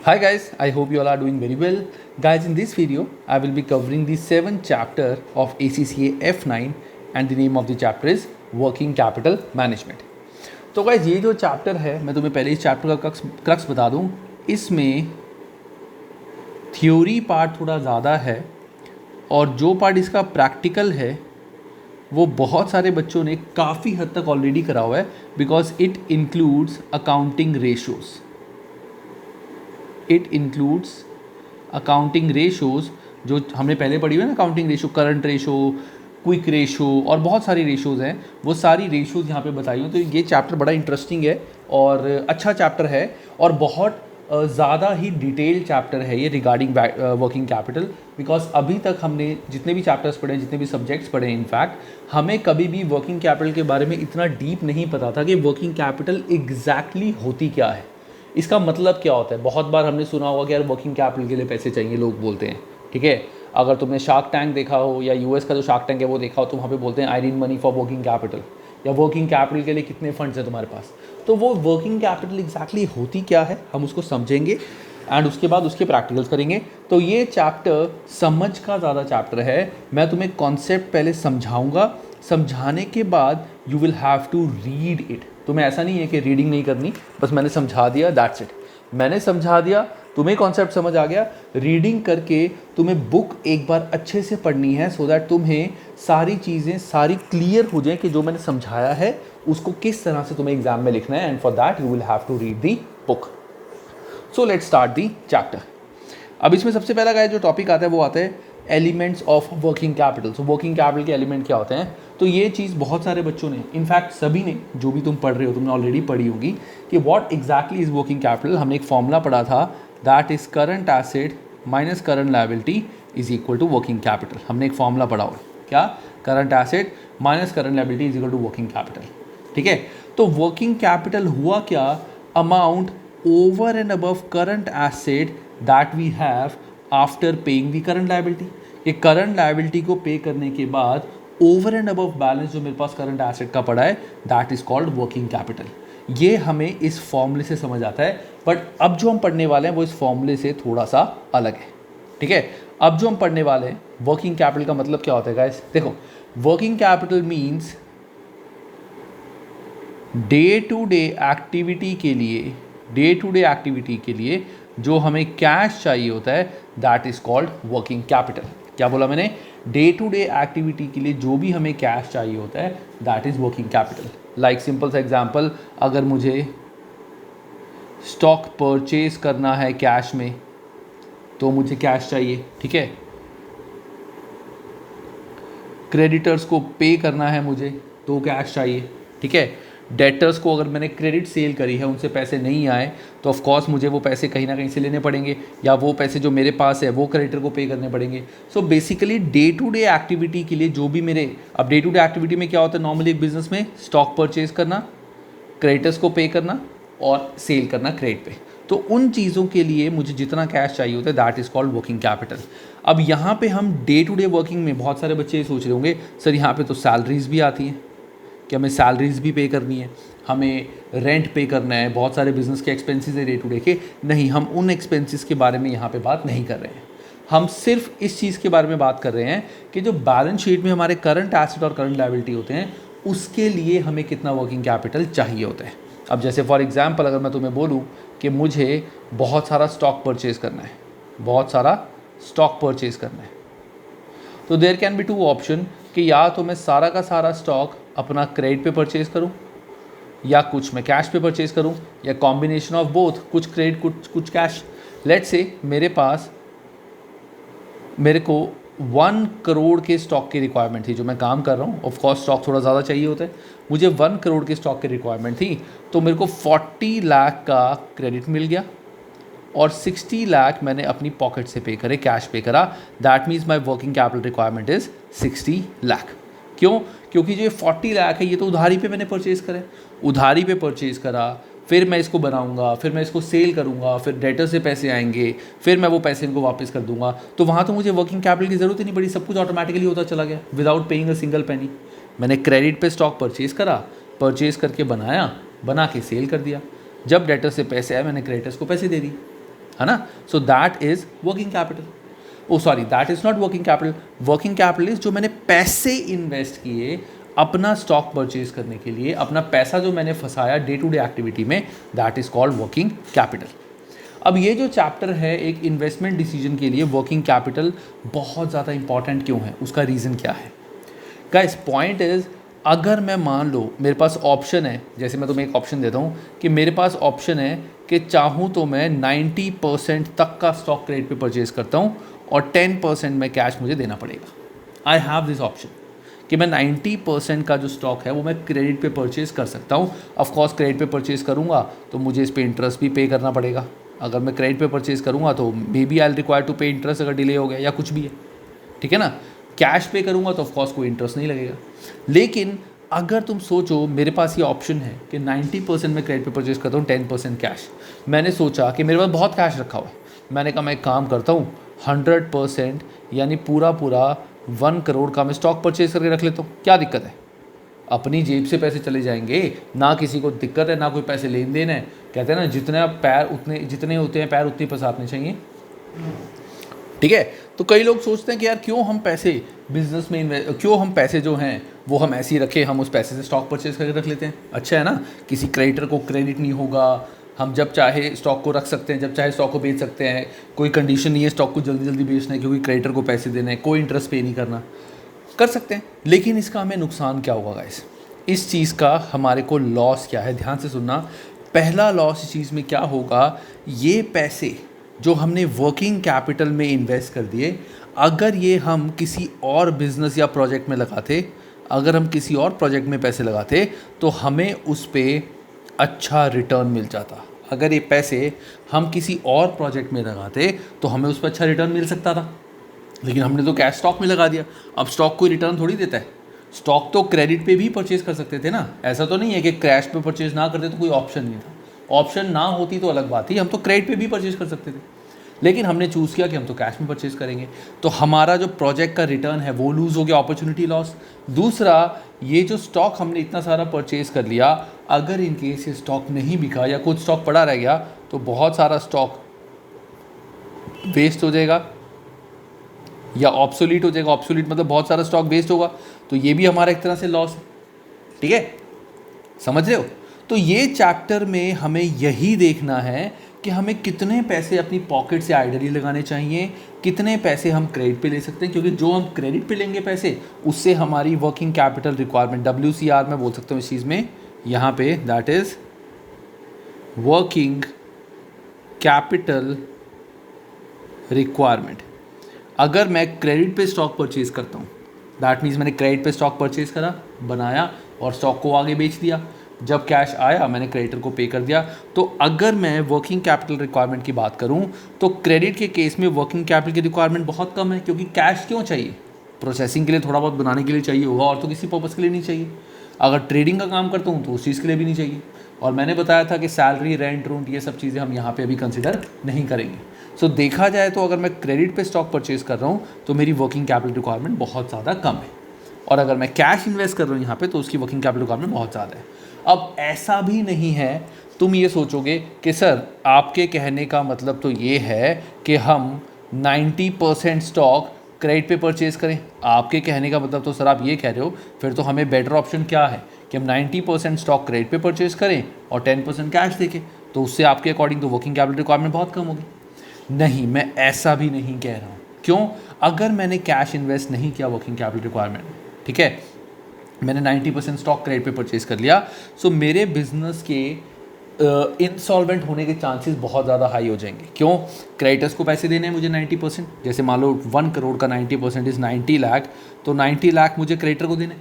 Hi guys, I hope you all are doing very well. Guys, in this video, I will be covering the 7th chapter of ACCA F9 and the name of the chapter is Working Capital Management. तो guys ये जो chapter है मैं तुम्हें पहले इस chapter का crux बता दूं। इसमें थ्योरी पार्ट थोड़ा ज़्यादा है और जो पार्ट इसका प्रैक्टिकल है वो बहुत सारे बच्चों ने काफ़ी हद तक ऑलरेडी करा हुआ है because it includes accounting ratios. It includes accounting ratios जो हमने पहले पढ़ी हुई है ना, accounting ratio, current ratio, quick ratio और बहुत सारी रेशोज़ हैं। वो सारी रेशोज़ यहाँ पे बताई हुई। तो ये चैप्टर बड़ा इंटरेस्टिंग है और अच्छा चैप्टर है और बहुत ज़्यादा ही डिटेल्ड चैप्टर है ये रिगार्डिंग वर्किंग कैपिटल। बिकॉज अभी तक हमने जितने भी चैप्टर्स पढ़े, जितने भी सब्जेक्ट्स पढ़े, इनफैक्ट हमें कभी भी वर्किंग कैपिटल के बारे में इतना डीप नहीं पता था कि वर्किंग कैपिटल एग्जैक्टली होती क्या है, इसका मतलब क्या होता है। बहुत बार हमने सुना होगा कि यार वर्किंग कैपिटल के लिए पैसे चाहिए, लोग बोलते हैं, ठीक है। अगर तुमने शार्क टैंक देखा हो या यूएस का जो शार्क टैंक है वो देखा हो तो वहाँ पे बोलते हैं I need money for working capital, या वर्किंग कैपिटल के लिए कितने फंड्स हैं तुम्हारे पास। तो वो वर्किंग कैपिटल एग्जैक्टली होती क्या है हम उसको समझेंगे एंड उसके बाद उसके प्रैक्टिकल्स करेंगे। तो ये चैप्टर समझ का ज़्यादा चैप्टर है। मैं तुम्हें कॉन्सेप्ट पहले समझाऊंगा, समझाने के बाद you will have to read it. तुम्हें ऐसा नहीं है कि रीडिंग नहीं करनी, बस मैंने समझा दिया, दैट्स इट। मैंने समझा दिया, तुम्हें कॉन्सेप्ट समझ आ गया। रीडिंग करके तुम्हें बुक एक बार अच्छे से पढ़नी है सो दैट तुम्हें सारी चीज़ें सारी क्लियर हो जाए कि जो मैंने समझाया है उसको किस तरह से तुम्हें एग्जाम में लिखना है। And for that you will have to read the book. So let's start the chapter. अब इसमें सबसे पहला गाइस जो टॉपिक आता है वो आता है elements of working capital. So working capital के एलिमेंट क्या होते हैं। तो ये चीज़ बहुत सारे बच्चों ने, इनफैक्ट सभी ने, जो भी तुम पढ़ रहे हो तुमने ऑलरेडी पढ़ी होगी कि what exactly is working capital. हमने एक फॉर्मूला पढ़ा था, that is current asset minus current liability is equal to working capital. हमने एक फॉर्मूला पढ़ा हुआ, क्या, current asset minus current liability is equal to working capital, ठीक है। तो वर्किंग कैपिटल हुआ क्या, amount over and above current asset that we have after paying the current liability. ये करंट लायबिलिटी को पे करने के बाद ओवर एंड अबव बैलेंस जो मेरे पास करंट एसेट का पड़ा है that is called working capital. ये हमें इस फॉर्मूले से समझ आता है, बट अब जो हम पढ़ने वाले हैं वो इस फॉर्मूले से थोड़ा सा अलग है, ठीक है। अब जो हम पढ़ने वाले हैं वर्किंग कैपिटल का मतलब क्या होता है गाइस। देखो, working capital means day to day activity के लिए जो हमें कैश चाहिए होता है that is called working capital. क्या बोला मैंने, डे टू डे एक्टिविटी के लिए जो भी हमें कैश चाहिए होता है that is working capital. Like simple सा एग्जांपल, अगर मुझे स्टॉक परचेज करना है कैश में तो मुझे कैश चाहिए, ठीक है। क्रेडिटर्स को पे करना है मुझे तो कैश चाहिए, ठीक है। डेटर्स को अगर मैंने क्रेडिट सेल करी है, उनसे पैसे नहीं आए तो ऑफ कोर्स मुझे वो पैसे कहीं ना कहीं से लेने पड़ेंगे, या वो पैसे जो मेरे पास है वो क्रेडिटर को पे करने पड़ेंगे। So basically day to day activity के लिए जो भी मेरे, अब डे टू डे एक्टिविटी में क्या होता है नॉर्मली एक बिजनेस में, स्टॉक परचेज करना, क्रेडिटर्स को पे करना और सेल करना क्रेडिट पे। तो उन चीज़ों के लिए मुझे जितना कैश चाहिए होता है that is called working capital. अब यहाँ पे हम डे टू डे वर्किंग में बहुत सारे बच्चे ये सोच रहे होंगे सर यहाँ पे तो सैलरीज भी आती हैं, कि हमें सैलरीज भी पे करनी है, हमें रेंट पे करना है, बहुत सारे बिजनेस के एक्सपेंसेस है डे टू डे के। नहीं, हम उन एक्सपेंसेस के बारे में यहाँ पे बात नहीं कर रहे हैं। हम सिर्फ इस चीज़ के बारे में बात कर रहे हैं कि जो बैलेंस शीट में हमारे करंट एसेट और करंट लायबिलिटी होते हैं उसके लिए हमें कितना वर्किंग कैपिटल चाहिए होता है। अब जैसे फॉर एग्जाम्पल अगर मैं तुम्हें बोलूँ कि मुझे बहुत सारा स्टॉक परचेज़ करना है, तो there can be two option कि या तो मैं सारा का सारा स्टॉक अपना क्रेडिट पे परचेज़ करूं, या कुछ मैं कैश पे परचेज़ करूं, या कॉम्बिनेशन ऑफ बोथ, कुछ क्रेडिट कुछ कैश। लेट्स से मेरे को 1 करोड़ के स्टॉक की रिक्वायरमेंट थी, जो मैं काम कर रहा हूँ, ऑफ कोर्स स्टॉक थोड़ा ज़्यादा चाहिए होता है, मुझे 1 करोड़ के स्टॉक की रिक्वायरमेंट थी। तो मेरे को 40 लाख का क्रेडिट मिल गया और 60 लाख मैंने अपनी पॉकेट से पे करे, कैश पे करा। That means my working capital requirement is 60 lakh. क्यों, क्योंकि जो ये 40 लाख है ये तो उधारी पे मैंने परचेज़ करा, उधारी पे परचेज़ करा, फिर मैं इसको बनाऊंगा, फिर मैं इसको सेल करूंगा, फिर डेटर से पैसे आएंगे, फिर मैं वो पैसे इनको वापस कर दूंगा। तो वहाँ तो मुझे वर्किंग कैपिटल की ज़रूरत ही नहीं पड़ी, सब कुछ ऑटोमेटिकली होता चला गया without paying a single penny. मैंने क्रेडिट पे स्टॉक परचेज़ करा, परचेज़ करके बनाया, बना के सेल कर दिया, जब डेटर से पैसे आए मैंने क्रेडिटर्स को पैसे दे दिए। है ना। So that is working capital. Oh sorry, that is not working capital. Working capital is जो मैंने पैसे इन्वेस्ट किए अपना स्टॉक परचेज करने के लिए, अपना पैसा जो मैंने फंसाया डे टू डे एक्टिविटी में, that is called working capital. अब ये जो चैप्टर है एक इन्वेस्टमेंट डिसीजन के लिए वर्किंग कैपिटल बहुत ज़्यादा इंपॉर्टेंट क्यों है, उसका रीज़न क्या है। गाइस पॉइंट इज, अगर मैं मान लो मेरे पास ऑप्शन है, जैसे मैं तुम्हें एक ऑप्शन देता हूँ कि मेरे पास ऑप्शन है कि चाहूँ तो मैं 90% तक का स्टॉक क्रेडिट पे परचेज करता हूँ और 10% में कैश मुझे देना पड़ेगा। आई हैव दिस ऑप्शन कि मैं 90% का जो स्टॉक है वो मैं क्रेडिट पे परचेज कर सकता हूँ। ऑफकोर्स क्रेडिट पे परचेज करूँगा तो मुझे इस पर इंटरेस्ट भी पे करना पड़ेगा। अगर मैं क्रेडिट पे परचेज करूँगा तो maybe I will require to pay interest अगर डिले हो गया या कुछ भी है, ठीक है ना। कैश पे करूँगा तो ऑफकोर्स कोई इंटरेस्ट नहीं लगेगा। लेकिन अगर तुम सोचो मेरे पास ये ऑप्शन है कि 90% में क्रेडिट पे परचेज करता हूँ, 10% कैश। मैंने सोचा कि मेरे पास बहुत कैश रखा हुआ है, मैंने कहा मैं एक काम करता हूँ 100% यानी पूरा 1 करोड़ का मैं स्टॉक परचेज करके रख लेता हूँ। क्या दिक्कत है, अपनी जेब से पैसे चले जाएंगे, ना किसी को दिक्कत है ना कोई पैसे लेन देन है। कहते हैं ना जितने होते हैं पैर उतने पसारने चाहिए, ठीक है। तो कई लोग सोचते हैं कि यार क्यों हम पैसे बिजनेस में क्यों हम पैसे जो हैं वो हम ऐसे ही रखें, हम उस पैसे से स्टॉक परचेज करके रख लेते हैं। अच्छा है ना, किसी क्रेडिटर को क्रेडिट नहीं होगा, हम जब चाहे स्टॉक को रख सकते हैं, जब चाहे स्टॉक को बेच सकते हैं, कोई कंडीशन नहीं है स्टॉक को जल्दी जल्दी बेचना है क्योंकि क्रेडिटर को पैसे देने हैं, कोई इंटरेस्ट पे नहीं करना, कर सकते हैं। लेकिन इसका हमें नुकसान क्या होगा गाइस, इस चीज़ का हमारे को लॉस क्या है, ध्यान से सुनना। पहला लॉस इस चीज़ में क्या होगा, ये पैसे जो हमने वर्किंग कैपिटल में इन्वेस्ट कर दिए, अगर ये हम किसी और बिजनेस या प्रोजेक्ट में लगाते, अगर हम किसी और प्रोजेक्ट में पैसे लगाते तो हमें उस पर अच्छा रिटर्न मिल जाता। अगर ये पैसे हम किसी और प्रोजेक्ट में लगाते तो हमें उस पर अच्छा रिटर्न मिल सकता था, लेकिन हमने तो कैश स्टॉक में लगा दिया। अब स्टॉक कोई रिटर्न थोड़ी देता है, स्टॉक तो क्रेडिट पे भी परचेज कर सकते थे ना। ऐसा तो नहीं है कि कैश पे परचेज ना करते तो कोई ऑप्शन नहीं था। ऑप्शन ना होती तो अलग बात थी, हम तो क्रेडिट पे भी परचेज कर सकते थे, लेकिन हमने चूज़ किया कि हम तो कैश में परचेज करेंगे। तो हमारा जो प्रोजेक्ट का रिटर्न है वो लूज़ हो गया, अपॉर्चुनिटी लॉस। दूसरा, ये जो स्टॉक हमने इतना सारा परचेज कर लिया, अगर इन केस ये स्टॉक नहीं बिका या कुछ स्टॉक पड़ा रह गया तो बहुत सारा स्टॉक वेस्ट हो जाएगा या ऑब्सोलीट हो जाएगा। ऑब्सोलीट मतलब बहुत सारा स्टॉक वेस्ट होगा, तो ये भी हमारा एक तरह से लॉस है, ठीक है, समझ रहे हो। तो ये चैप्टर में हमें यही देखना है कि हमें कितने पैसे अपनी पॉकेट से आइडली लगाने चाहिए, कितने पैसे हम क्रेडिट पे ले सकते हैं, क्योंकि जो हम क्रेडिट पे लेंगे पैसे, उससे हमारी वर्किंग कैपिटल रिक्वायरमेंट, WCR मैं बोल सकता हूँ इस चीज़ में, यहाँ पे that is working capital requirement. अगर मैं क्रेडिट पे स्टॉक परचेज करता हूँ, दैट मीन्स मैंने क्रेडिट पे स्टॉक परचेज करा, बनाया और स्टॉक को आगे बेच दिया, जब कैश आया मैंने क्रेडिटर को पे कर दिया। तो अगर मैं वर्किंग कैपिटल रिक्वायरमेंट की बात करूं तो क्रेडिट के केस में वर्किंग कैपिटल की रिक्वायरमेंट बहुत कम है, क्योंकि कैश क्यों चाहिए, प्रोसेसिंग के लिए थोड़ा बहुत बनाने के लिए चाहिए होगा, और तो किसी पर्पज़ के लिए नहीं चाहिए। अगर ट्रेडिंग का काम करता हूँ तो उस चीज़ के लिए भी नहीं चाहिए। और मैंने बताया था कि सैलरी, रेंट, रूंट, ये सब चीज़ें हम यहाँ पे अभी कंसिडर नहीं करेंगे। सो देखा जाए तो अगर मैं क्रेडिट पे स्टॉक परचेज कर रहा हूँ तो मेरी वर्किंग कैपिटल रिक्वायरमेंट बहुत ज़्यादा कम है, और अगर मैं कैश इन्वेस्ट कर रहा हूँ यहाँ पे तो उसकी वर्किंग कैपिटल रिक्वायरमेंट बहुत ज़्यादा है। अब ऐसा भी नहीं है, तुम ये सोचोगे कि सर आपके कहने का मतलब तो ये है कि हम 90% स्टॉक क्रेडिट पे परचेज़ करें। आपके कहने का मतलब तो सर आप ये कह रहे हो फिर तो हमें बेटर ऑप्शन क्या है कि हम 90% स्टॉक क्रेडिट पे परचेज़ करें और 10% कैश देके, तो उससे आपके अकॉर्डिंग तो वर्किंग कैपिटल रिक्वायरमेंट बहुत कम होगी। नहीं, मैं ऐसा भी नहीं कह रहा हूँ। क्यों? अगर मैंने कैश इन्वेस्ट नहीं किया वर्किंग कैपिटल रिक्वायरमेंट, ठीक है, मैंने 90% स्टॉक क्रेडिट पे परचेज कर लिया, सो मेरे बिजनेस के इंसॉल्वेंट होने के चांसेस बहुत ज़्यादा हाई हो जाएंगे। क्यों? क्रेडिटर्स को पैसे देने हैं मुझे 90%, जैसे मान लो 1 करोड़ का 90% इज़ 90 लाख, तो 90 लाख मुझे क्रेडिटर को देने।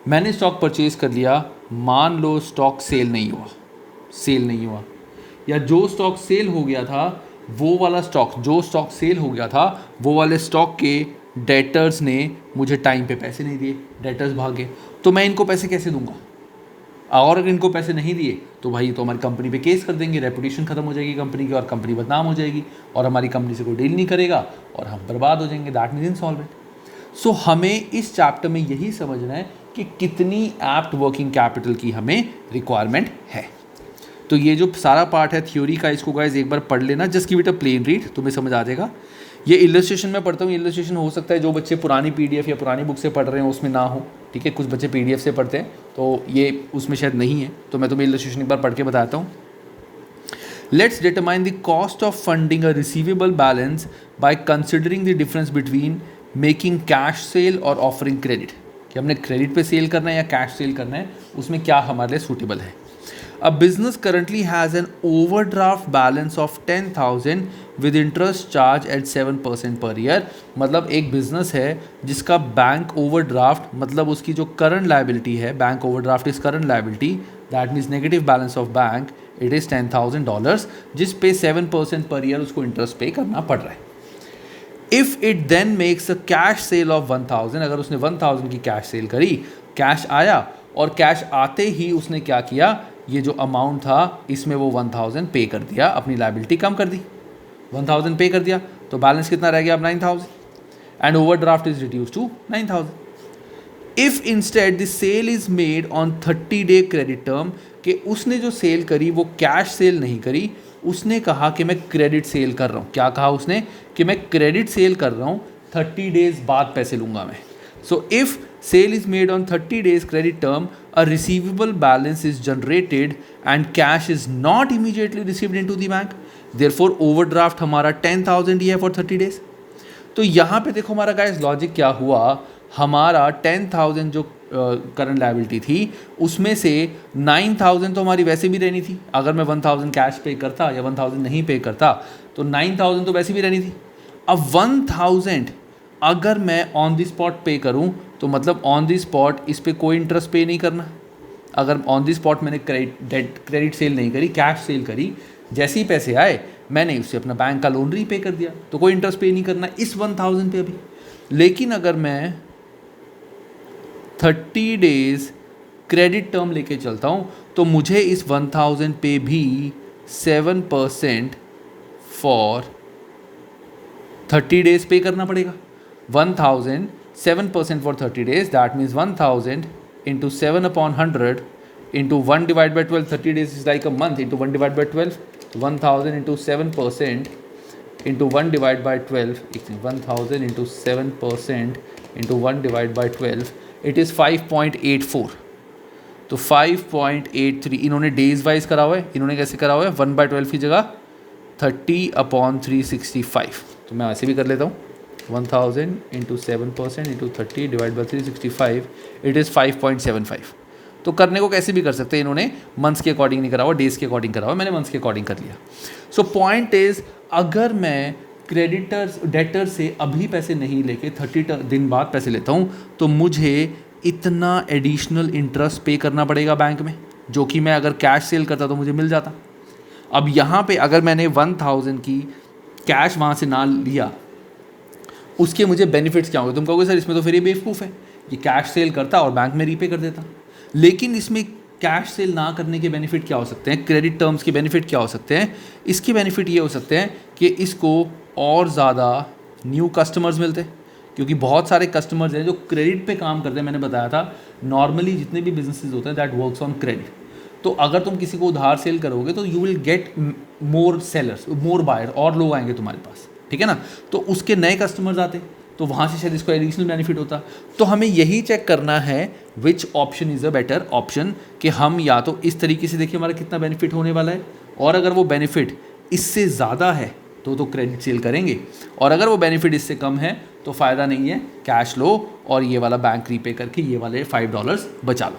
मैंने स्टॉक परचेज कर लिया, मान लो स्टॉक सेल नहीं हुआ, या जो स्टॉक सेल हो गया था वो वाला स्टॉक, जो स्टॉक सेल हो गया था वो वाले स्टॉक के डेटर्स ने मुझे टाइम पे पैसे नहीं दिए, डेटर्स भागे, तो मैं इनको पैसे कैसे दूंगा? और अगर इनको पैसे नहीं दिए तो भाई तो हमारी कंपनी पे केस कर देंगे, रेपुटेशन खत्म हो जाएगी कंपनी की, और कंपनी बदनाम हो जाएगी, और हमारी कंपनी से कोई डील नहीं करेगा और हम बर्बाद हो जाएंगे, दैट मीन्स इंसॉल्वेंट। सो हमें इस चैप्टर में यही समझना है कि कितनी एप्ट वर्किंग कैपिटल की हमें रिक्वायरमेंट है। तो ये जो सारा पार्ट है थ्योरी का, इसको गाइस एक बार पढ़ लेना, just give it a plain read, तुम्हें समझ आ जाएगा। ये इलस्ट्रेशन में पढ़ता हूँ, इलस्ट्रेशन हो सकता है जो बच्चे पुरानी पीडीएफ या पुरानी बुक से पढ़ रहे हैं उसमें ना हो, ठीक है, कुछ बच्चे पीडीएफ से पढ़ते हैं तो ये उसमें शायद नहीं है, तो मैं तुम्हें इलस्ट्रेशन एक बार पढ़ के बताता हूँ। Let's determine the cost of funding a receivable balance by considering the difference between making cash sale और offering credit, कि हमने क्रेडिट पे सेल करना है या कैश सेल करना है, उसमें क्या हमारे लिए सूटेबल है। A business currently has an overdraft balance of 10,000 with interest charge at 7% per year। मतलब एक बिजनेस है जिसका बैंक ओवरड्राफ्ट, मतलब उसकी जो करंट लाइबिलिटी है, bank overdraft is current liability, that means negative balance of bank, it is $10,000, जिस पे 7% पर ईयर उसको इंटरेस्ट पे करना पड़ रहा है। If it then makes a cash sale of 1,000, अगर उसने 1,000 की कैश सेल करी, कैश आया और कैश आते ही उसने क्या किया, ये जो अमाउंट था इसमें वो 1,000 पे कर दिया, अपनी लाइबिलिटी कम कर दी, 1,000 पे कर दिया, तो बैलेंस कितना रह गया अब 9,000, and overdraft is reduce to 9,000। If instead the sale is made on 30-day credit term, कि उसने जो सेल करी वो कैश सेल नहीं करी, उसने कहा कि मैं क्रेडिट सेल कर रहा हूँ, क्या कहा उसने, कि मैं क्रेडिट सेल कर रहा हूँ, 30 डेज बाद पैसे लूँगा मैं। So if sale is made on 30 days credit term, a receivable balance is generated and cash is not immediately received into the bank, therefore overdraft हमारा 10,000 ही है for 30 days। तो यहाँ पे देखो हमारा गाइस लॉजिक क्या हुआ, हमारा 10,000 जो करंट लाइबिलिटी थी उसमें से 9,000 तो हमारी वैसे भी रहनी थी, अगर मैं 1,000 कैश पे करता या 1,000 नहीं पे करता तो 9,000 तो वैसे भी रहनी थी। अब 1,000 अगर मैं ऑन द स्पॉट पे करूं तो मतलब ऑन द स्पॉट इस पर कोई इंटरेस्ट पे नहीं करना। अगर ऑन द स्पॉट मैंने क्रेडिट सेल नहीं करी, कैश सेल करी, जैसे ही पैसे आए मैंने उससे अपना बैंक का लोन रीपे कर दिया, तो कोई इंटरेस्ट पे नहीं करना इस 1,000 पे अभी। लेकिन अगर मैं 30 डेज क्रेडिट टर्म लेके चलता हूँ तो मुझे इस 1,000 पे भी 7% फॉर 30 डेज पे करना पड़ेगा। 1,000 7% for 30 days, that means 1,000 into 7/100 into 1 divided by 12, 30 days is like a month, into 1 divided by 12, 1,000 into 7% into 1 divided by 12, 1,000 into 7% into 1 divided by 12, it is 5.84। तो 5.83 इन्होंने डेज वाइज करा हुआ है, इन्होंने कैसे करा हुआ है, 1/12 की जगह 30/365। तो मैं ऐसे भी कर लेता हूँ, 1,000 into 7% into 30 divided by 365, it is 5.75। तो करने को कैसे भी कर सकते हैं, इन्होंने मंथ्स के अकॉर्डिंग नहीं करा हुआ, डेज के अकॉर्डिंग करा हुआ, मैंने मंथ्स के अकॉर्डिंग कर लिया। सो पॉइंट इज, अगर मैं डेटर से अभी पैसे नहीं लेके 30 दिन बाद पैसे लेता हूँ तो मुझे इतना एडिशनल इंटरेस्ट पे करना पड़ेगा बैंक में, जो कि मैं अगर कैश सेल करता तो मुझे मिल जाता। अब यहाँ पे अगर मैंने 1,000 की कैश वहाँ से ना लिया, उसके मुझे बेनिफिट्स क्या होंगे, तुम कहोगे सर इसमें तो फिर ये बेवकूफ़ है, ये कैश सेल करता और बैंक में रीपे कर देता। लेकिन इसमें कैश सेल ना करने के बेनिफिट क्या हो सकते हैं, क्रेडिट टर्म्स के बेनिफिट क्या हो सकते हैं, इसके बेनिफिट ये हो सकते हैं कि इसको और ज़्यादा न्यू कस्टमर्स मिलते हैं, क्योंकि बहुत सारे कस्टमर्स हैं जो क्रेडिट पे काम करते हैं। मैंने बताया था नॉर्मली जितने भी बिजनेसेस होते हैं दैट वर्क्स ऑन क्रेडिट। तो अगर तुम किसी को उधार सेल करोगे तो you will get more sellers, more buyer, और लोग आएंगे तुम्हारे पास, ठीक है ना। तो उसके नए कस्टमर्स आते तो वहाँ से शायद इसको एडिशनल बेनिफिट होता। तो हमें यही चेक करना है which option is a better option, कि हम या तो इस तरीके से देखिए हमारा कितना बेनिफिट होने वाला है, और अगर वो बेनिफिट इससे ज़्यादा है तो क्रेडिट सेल करेंगे, और अगर वो बेनिफिट इससे कम है तो फ़ायदा नहीं है, कैश लो और ये वाला बैंक रीपे करके ये वाले $5 बचा लो।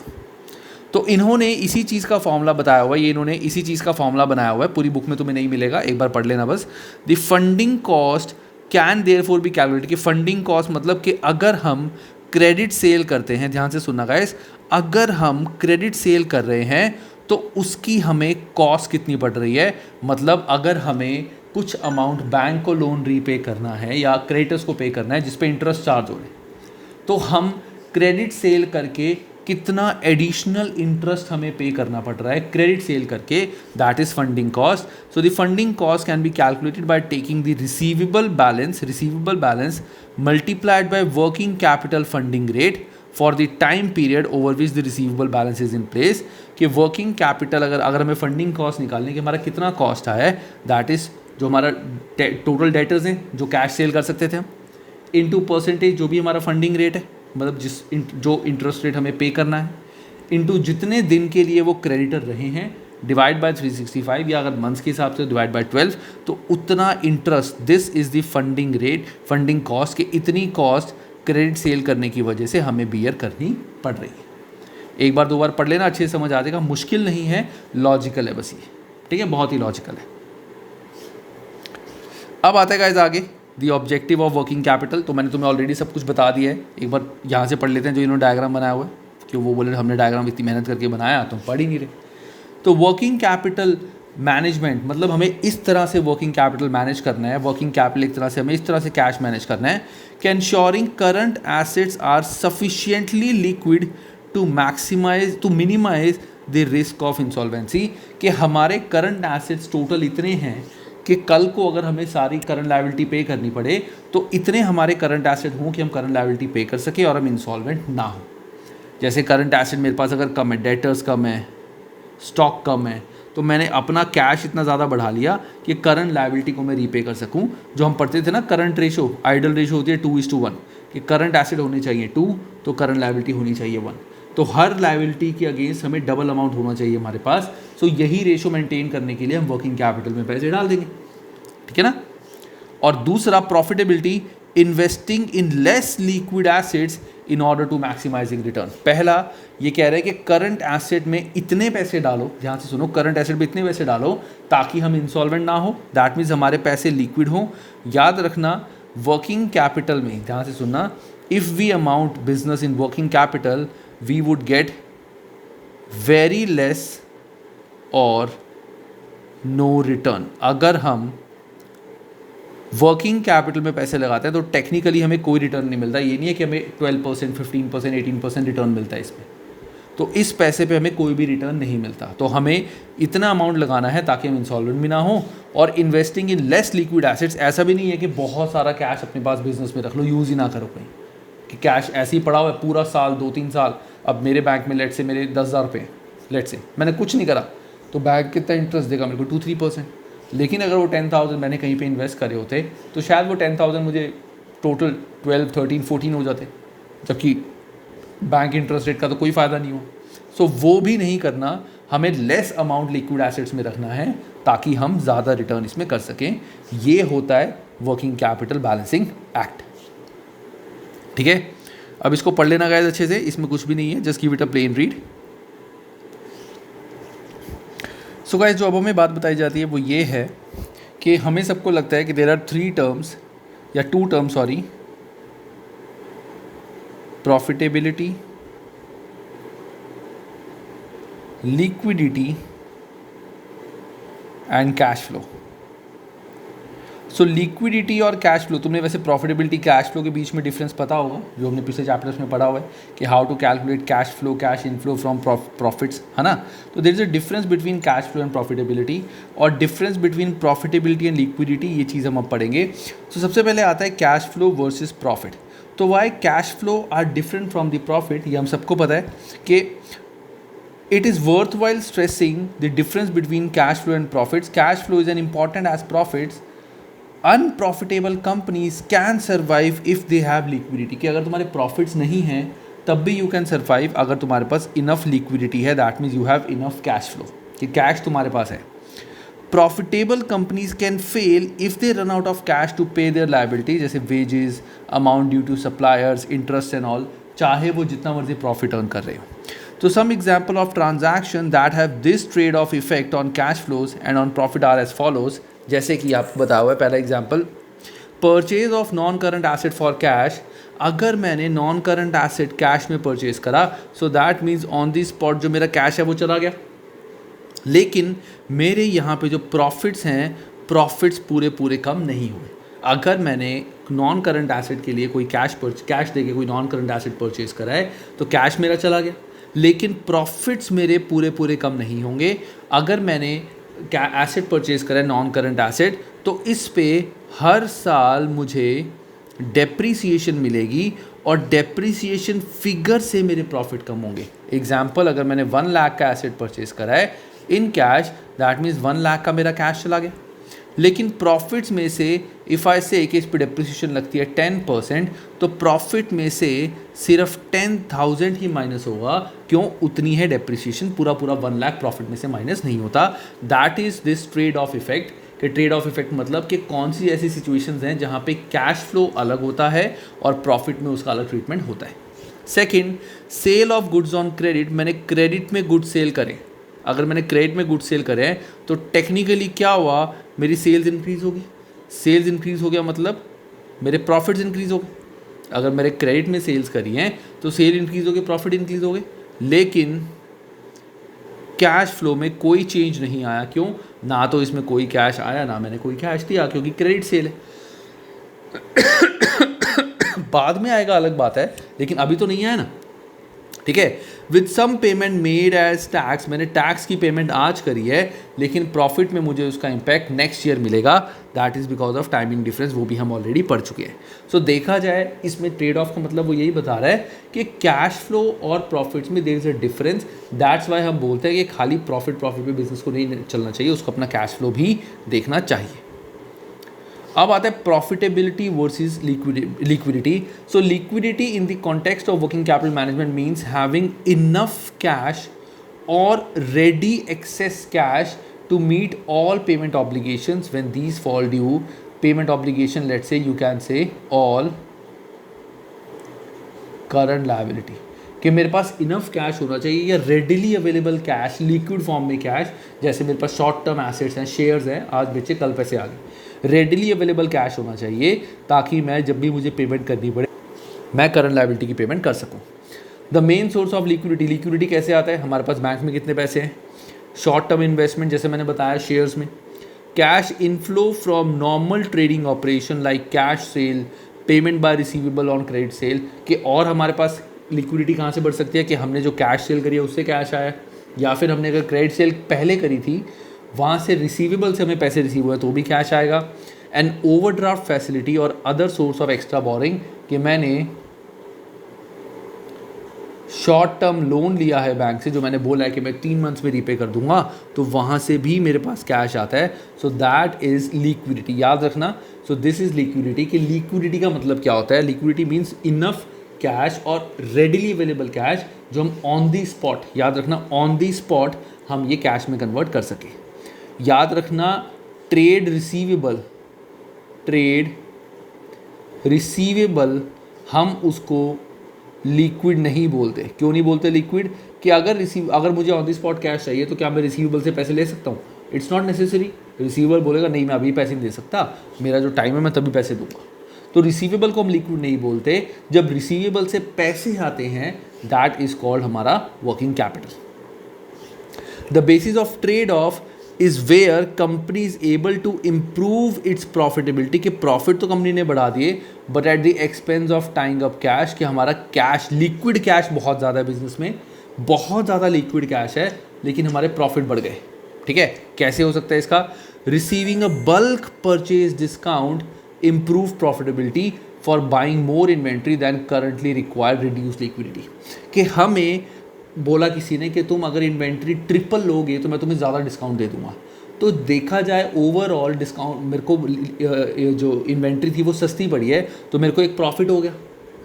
तो इन्होंने इसी चीज़ का फॉर्मूला बताया हुआ है, ये इन्होंने इसी चीज़ का फॉर्मूला बनाया हुआ है, पूरी बुक में तुम्हें नहीं मिलेगा, एक बार पढ़ लेना बस। The funding cost can therefore be calculated, कि फंडिंग कॉस्ट मतलब कि अगर हम क्रेडिट सेल करते हैं, ध्यान से सुनना गाइस, अगर हम क्रेडिट सेल कर रहे हैं तो उसकी हमें कॉस्ट कितनी पड़ रही है, मतलब अगर हमें कुछ अमाउंट बैंक को लोन रीपे करना है या क्रेडिटर्स को पे करना है जिस पे इंटरेस्ट चार्ज हो रहे, तो हम क्रेडिट सेल करके कितना एडिशनल इंटरेस्ट हमें पे करना पड़ रहा है क्रेडिट सेल करके, that is funding cost. So the funding cost can be calculated by taking the receivable balance multiplied by working capital funding rate for the time period over which the receivable balance is in place, कि working capital अगर हमें funding cost निकालने की हमारा कितना cost आया है, that is जो हमारा टोटल डेटर्स हैं जो कैश सेल कर सकते थे हम, इनटू परसेंटेज जो भी हमारा फंडिंग रेट है, मतलब जो इंटरेस्ट रेट हमें पे करना है, इनटू जितने दिन के लिए वो क्रेडिटर रहे हैं, डिवाइड बाय 365, या अगर मंथ्स के हिसाब से डिवाइड बाय 12, तो उतना interest, this is the funding rate, funding cost, कि इतनी कॉस्ट क्रेडिट सेल करने की वजह से हमें बियर करनी पड़ रही है। एक बार दो बार पढ़ लेना, अच्छे से समझ आ जाएगा, मुश्किल नहीं है, लॉजिकल है बस ये, ठीक है, बहुत ही लॉजिकल है। अब आता है गाइस आगे the objective of working capital. तो मैंने तुम्हें ऑलरेडी सब कुछ बता दिया है, एक बार यहाँ से पढ़ लेते हैं जो इन्होंने डायग्राम बनाया हुआ है, कि वो बोले हमने डायग्राम इतनी मेहनत करके बनाया, तुम पढ़ ही नहीं रहे। तो वर्किंग कैपिटल मैनेजमेंट मतलब हमें इस तरह से वर्किंग कैपिटल मैनेज करना है, वर्किंग कैपिटल एक तरह से हमें इस तरह से कैश मैनेज करना है कि ensuring current assets are sufficiently liquid to minimise the risk of insolvency, कि हमारे करंट एसेट्स टोटल इतने हैं कि कल को अगर हमें सारी करंट लायबिलिटी पे करनी पड़े तो इतने हमारे करंट एसेट हों कि हम करंट लायबिलिटी पे कर सके और हम इंसॉल्वेंट ना हो। जैसे करंट एसेट मेरे पास अगर कम है, डेटर्स कम है, स्टॉक कम है, तो मैंने अपना कैश इतना ज़्यादा बढ़ा लिया कि करंट लायबिलिटी को मैं रीपे कर सकूं। जो हम पढ़ते थे ना करंट रेशो, आइडल रेशो होती है 2:1, कि करंट एसेट होने चाहिए 2 तो करंट लायबिलिटी होनी चाहिए 1, तो हर लायबिलिटी के अगेंस्ट हमें डबल अमाउंट होना चाहिए हमारे पास। सो यही रेशो मेंटेन करने के लिए हम वर्किंग कैपिटल में पैसे डाल देंगे, ठीक है ना। और दूसरा profitability, investing in less liquid assets in order to maximising return. पहला ये कह रहे हैं कि करंट एसेट में इतने पैसे डालो, ध्यान से सुनो, करंट एसेट में इतने पैसे डालो ताकि हम इंसॉल्वेंट ना हो, दैट मीन्स हमारे पैसे लिक्विड हो। याद रखना वर्किंग कैपिटल में, ध्यान से सुनना, if we amount business in working capital we would get very less और नो रिटर्न। अगर हम वर्किंग कैपिटल में पैसे लगाते हैं तो टेक्निकली हमें कोई रिटर्न नहीं मिलता। ये नहीं है कि हमें 12%, 15%, 18% रिटर्न मिलता है इसमें, तो इस पैसे पे हमें कोई भी रिटर्न नहीं मिलता। तो हमें इतना अमाउंट लगाना है ताकि हम इंसॉल्वेंट भी ना हो। और investing in less liquid assets, ऐसा भी नहीं है कि बहुत सारा कैश अपने पास बिजनेस में रख लो, यूज़ ही ना करो कहीं, कि कैश ऐसे ही पड़ा हुआ है पूरा साल, 2-3 साल। अब मेरे बैंक में लेट से मेरे 10,000 रुपये, लेट से मैंने कुछ नहीं करा, तो बैंक कितना इंटरेस्ट देगा मेरे को? 2-3%। लेकिन अगर वो 10,000 मैंने कहीं पे इन्वेस्ट करे होते तो शायद वो 10,000 मुझे टोटल 12, 13, 14 हो जाते, जबकि बैंक इंटरेस्ट रेट का तो कोई फ़ायदा नहीं हो। सो वो भी नहीं करना, हमें लेस अमाउंट लिक्विड एसेट्स में रखना है ताकि हम ज़्यादा रिटर्न इसमें कर सकें। ये होता है वर्किंग कैपिटल बैलेंसिंग एक्ट, ठीक है। अब इसको पढ़ लेना गाइस अच्छे से, इसमें कुछ भी नहीं है, just give it a plain read. So guys जो अब हमें बात बताई जाती है वो ये है कि हमें सबको लगता है कि देयर आर 3 टर्म्स या 2 terms, sorry, profitability, liquidity and cash flow. So liquidity और कैश फ्लो, तुमने वैसे प्रॉफिटेबिलिटी कैश फ्लो के बीच में डिफरेंस पता होगा, जो हमने पिछले चैप्टर्स में पढ़ा हुआ है कि how to calculate cash flow, cash inflow from profits, है ना। तो there is a difference between cash flow and profitability, और difference between profitability and liquidity, ये चीज़ हम अब पढ़ेंगे। तो सबसे पहले आता है कैश फ्लो वर्सेज प्रॉफिट। तो why cash flow are different from the profit, ये हम सबको पता है कि it is worthwhile stressing the difference between cash flow and profits. Cash flow is as important as profits. Unprofitable companies can survive if they have liquidity. कि अगर तुम्हारे profits नहीं हैं तब भी you can survive अगर तुम्हारे पास enough liquidity है, that means you have enough cash flow, कि cash तुम्हारे पास है। Profitable companies can fail if they run out of cash to pay their liabilities, जैसे wages, amount due to suppliers, interest and all, चाहे वो जितना मर्जी profit earn कर रहे हो। So some example of transaction that have this trade-off effect on cash flows and on profit are as follows. जैसे कि आपको बताया हुआ है, पहला example, purchase of non current asset for cash. अगर मैंने नॉन करंट एसेट कैश में परचेज करा, सो that means on the spot जो मेरा कैश है वो चला गया, लेकिन मेरे यहाँ पे जो प्रॉफिट्स हैं, प्रॉफिट्स पूरे कम नहीं हुए। अगर मैंने नॉन करंट एसेट के लिए कोई कैश दे के कोई नॉन करंट एसेट परचेज करा है तो कैश मेरा चला गया, लेकिन प्रॉफिट्स मेरे पूरे कम नहीं होंगे। अगर मैंने एसेट परचेज करा है नॉन करंट एसेट, तो इस पे हर साल मुझे डेप्रीसिएशन मिलेगी और डेप्रिसिएशन फिगर से मेरे प्रॉफिट कम होंगे। एग्जाम्पल, अगर मैंने 1 लाख का एसेट परचेज करा है in cash, that means 1 lakh का मेरा कैश चला गया। लेकिन प्रॉफिट्स में से इफ़ आई से कि इस पर डेप्रिसिएशन लगती है 10%, तो प्रॉफिट में से सिर्फ 10,000 ही माइनस होगा। क्यों? उतनी है डेप्रिसिएशन, पूरा 1 लाख प्रॉफिट में से माइनस नहीं होता। That is this trade off effect. कि ट्रेड ऑफ इफेक्ट मतलब कि कौन सी ऐसी सिचुएशंस हैं जहाँ पे कैश फ्लो अलग होता है और प्रॉफिट में उसका अलग ट्रीटमेंट होता है। Second, sale of goods on credit. मैंने क्रेडिट में गुड्स सेल करें, अगर मैंने क्रेडिट में गुड्स सेल करें तो टेक्निकली क्या हुआ, मेरी सेल्स इंक्रीज़ होगी। सेल्स इंक्रीज़ हो गया मतलब मेरे प्रॉफिट्स इंक्रीज़ हो गए। अगर मेरे क्रेडिट में सेल्स करी हैं तो सेल इंक्रीज़ हो गई, प्रॉफिट इंक्रीज़ हो गए। लेकिन कैश फ्लो में कोई चेंज नहीं आया। क्यों? ना तो इसमें कोई कैश आया, ना मैंने कोई कैश दिया, क्योंकि क्रेडिट सेल है। बाद में आएगा अलग बात है, लेकिन अभी तो नहीं आया ना। ठीक है। With some payment made as tax, मैंने टैक्स की पेमेंट आज करी है, लेकिन प्रॉफिट में मुझे उसका इम्पैक्ट नेक्स्ट ईयर मिलेगा। That is because of timing difference, वो भी हम ऑलरेडी पढ़ चुके हैं। सो देखा जाए इसमें ट्रेड ऑफ का मतलब वो यही बता रहा है कि कैश फ्लो और प्रॉफिट्स में there is a difference. That's why हम बोलते हैं कि खाली प्रॉफिट पे बिजनेस को नहीं चलना चाहिए, उसको अपना कैश फ्लो भी देखना चाहिए। अब आता है profitability versus liquidity. So liquidity in the context of working capital management means having enough cash और ready access cash to meet all payment obligations when these fall due. Payment obligation, let's say you can say all current liability, कि मेरे पास enough cash होना चाहिए या readily available cash, liquid form में cash. जैसे मेरे पास short term assets हैं, shares हैं, आज बेचे कल पैसे आ गए, रेडिली अवेलेबल कैश होना चाहिए ताकि मैं जब भी मुझे पेमेंट करनी पड़े मैं करंट लायबिलिटी की पेमेंट कर सकूँ। The main source of liquidity, liquidity कैसे आता है? हमारे पास बैंक में कितने पैसे हैं, शॉर्ट टर्म इन्वेस्टमेंट जैसे मैंने बताया शेयर्स में, cash inflow from normal trading operation like cash cell, payment by receivable on credit sale. कि और हमारे पास लिक्विडिटी कहाँ से बढ़ सकती है कि हमने जो कैश सेल करी है उससे कैश आया, या फिर हमने अगर क्रेडिट सेल पहले करी थी वहाँ से रिसीवेबल से हमें पैसे रिसीव हुए तो भी कैश आएगा। एंड ओवरड्राफ्ट फैसिलिटी और other source of extra boring, कि मैंने शॉर्ट टर्म लोन लिया है बैंक से, जो मैंने बोला है कि मैं 3 मंथ्स में रीपे कर दूंगा, तो वहाँ से भी मेरे पास कैश आता है। सो दैट इज़ लिक्विडिटी, याद रखना। So this is liquidity. कि लिक्विडिटी का मतलब क्या होता है? लिक्विडिटी मीन्स इनफ कैश और रेडिली अवेलेबल कैश जो हम ऑन दी स्पॉट, याद रखना ऑन दी स्पॉट हम ये कैश में कन्वर्ट कर सकें। याद रखना ट्रेड रिसीवेबल हम उसको लिक्विड नहीं बोलते। क्यों नहीं बोलते लिक्विड? कि अगर मुझे ऑन द स्पॉट कैश चाहिए तो क्या मैं रिसीवेबल से पैसे ले सकता हूँ? It's not necessary. रिसीवेबल बोलेगा नहीं मैं अभी पैसे नहीं दे सकता, मेरा जो टाइम है मैं तभी पैसे दूंगा। तो रिसीवेबल को हम लिक्विड नहीं बोलते। जब रिसीवेबल से पैसे आते हैं दैट इज कॉल्ड हमारा working capital. The basis of trade off is where company is able to improve its profitability. कि प्रॉफिट तो कंपनी ने बढ़ा दिए but at the expense of tying up cash, कि हमारा कैश लिक्विड कैश बहुत ज़्यादा है, बिजनेस में बहुत ज़्यादा लिक्विड कैश है लेकिन हमारे प्रॉफिट बढ़ गए। ठीक है, कैसे हो सकता है इसका? Receiving a bulk purchase discount improve profitability for buying more inventory than currently required reduce liquidity. कि हमें बोला किसी ने कि तुम अगर इन्वेंट्री ट्रिपल लोगे तो मैं तुम्हें ज़्यादा डिस्काउंट दे दूंगा। तो देखा जाए ओवरऑल डिस्काउंट मेरे को जो इन्वेंट्री थी वो सस्ती पड़ी है तो मेरे को एक प्रॉफिट हो गया,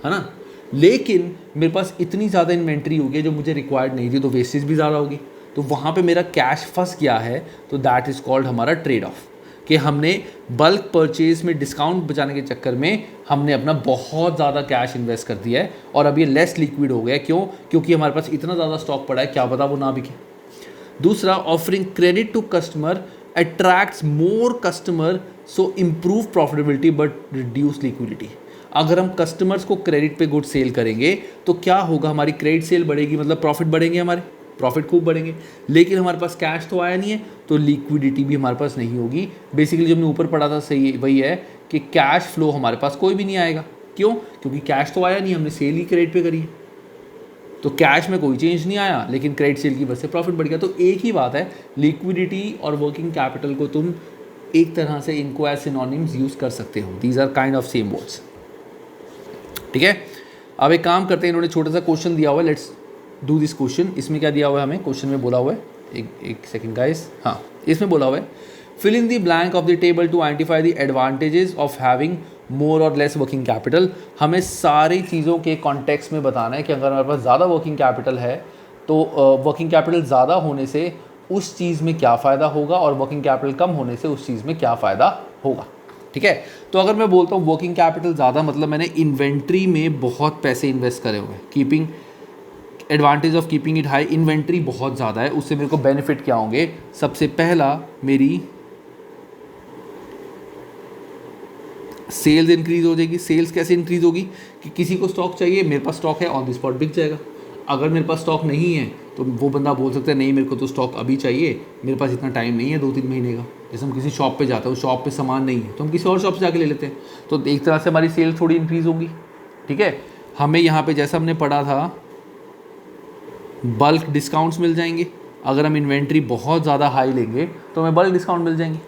है ना। लेकिन मेरे पास इतनी ज़्यादा इन्वेंट्री हो गई जो मुझे रिक्वायर्ड नहीं थी, तो वेस्टेज भी ज़्यादा होगी, तो वहाँ पे मेरा कैश फंस गया है। तो दैट इज़ कॉल्ड हमारा ट्रेड ऑफ। कि हमने बल्क परचेज में डिस्काउंट बचाने के चक्कर में हमने अपना बहुत ज़्यादा कैश इन्वेस्ट कर दिया है और अब ये लेस लिक्विड हो गया। क्यों? क्योंकि हमारे पास इतना ज़्यादा स्टॉक पड़ा है, क्या पता वो ना बिके। दूसरा, offering credit to customer attracts more customer so improve profitability but reduce liquidity. अगर हम कस्टमर्स को क्रेडिट पे गुड सेल करेंगे तो क्या होगा? हमारी क्रेडिट सेल बढ़ेगी, मतलब प्रॉफिट बढ़ेंगे, हमारे प्रॉफिट खूब बढ़ेंगे। लेकिन हमारे पास कैश तो आया नहीं है तो लिक्विडिटी भी हमारे पास नहीं होगी। बेसिकली जो हमने ऊपर पढ़ा था सही वही है कि कैश फ्लो हमारे पास कोई भी नहीं आएगा। क्यों? क्योंकि कैश तो आया नहीं, हमने सेल ही क्रेडिट पे करी है, तो कैश में कोई चेंज नहीं आया लेकिन क्रेडिट सेल की वजह से प्रॉफिट बढ़ गया। तो एक ही बात है, लिक्विडिटी और वर्किंग कैपिटल को तुम एक तरह से इनको एज सिनोनिम्स यूज़ कर सकते हो। These are kind of same words. ठीक है। अब एक काम करते हैं, इन्होंने छोटा सा क्वेश्चन दिया हुआ है, लेट्स डू दिस क्वेश्चन। इसमें क्या दिया हुआ है हमें, क्वेश्चन में बोला हुआ है, एक सेकंड गाइस, हाँ इसमें बोला हुआ है fill in the blank of the table to identify the advantages of having more और लेस वर्किंग कैपिटल। हमें सारी चीज़ों के कॉन्टेक्स्ट में बताना है कि अगर हमारे पास ज़्यादा वर्किंग कैपिटल है तो वर्किंग कैपिटल ज़्यादा होने से उस चीज़ में क्या फ़ायदा होगा और वर्किंग कैपिटल कम होने से उस चीज़ में क्या फ़ायदा होगा। ठीक है, तो अगर मैं बोलता हूँ वर्किंग कैपिटल ज़्यादा, मतलब मैंने इन्वेंट्री में बहुत पैसे इन्वेस्ट करे हुए हैं। Keeping advantage of keeping it high, inventory बहुत ज़्यादा है, उससे मेरे को बेनिफिट क्या होंगे। सबसे पहला, मेरी सेल्स इंक्रीज हो जाएगी। सेल्स कैसे इंक्रीज होगी कि किसी को स्टॉक चाहिए, मेरे पास स्टॉक है, ऑन द स्पॉट बिक जाएगा। अगर मेरे पास स्टॉक नहीं है तो वो बंदा बोल सकता है नहीं मेरे को तो स्टॉक अभी चाहिए, मेरे पास इतना टाइम नहीं है 2-3 महीने का। जैसे हम किसी शॉप पे जाते हैं, उस शॉप पे सामान नहीं है तो हम किसी और शॉप से जाके ले लेते हैं, तो एक तरह से हमारी सेल थोड़ी इंक्रीज होगी। ठीक है, हमें यहाँ पे जैसा हमने पढ़ा था बल्क डिस्काउंट्स मिल जाएंगे। अगर हम इन्वेंट्री बहुत ज़्यादा हाई लेंगे तो हमें बल्क डिस्काउंट मिल जाएंगे।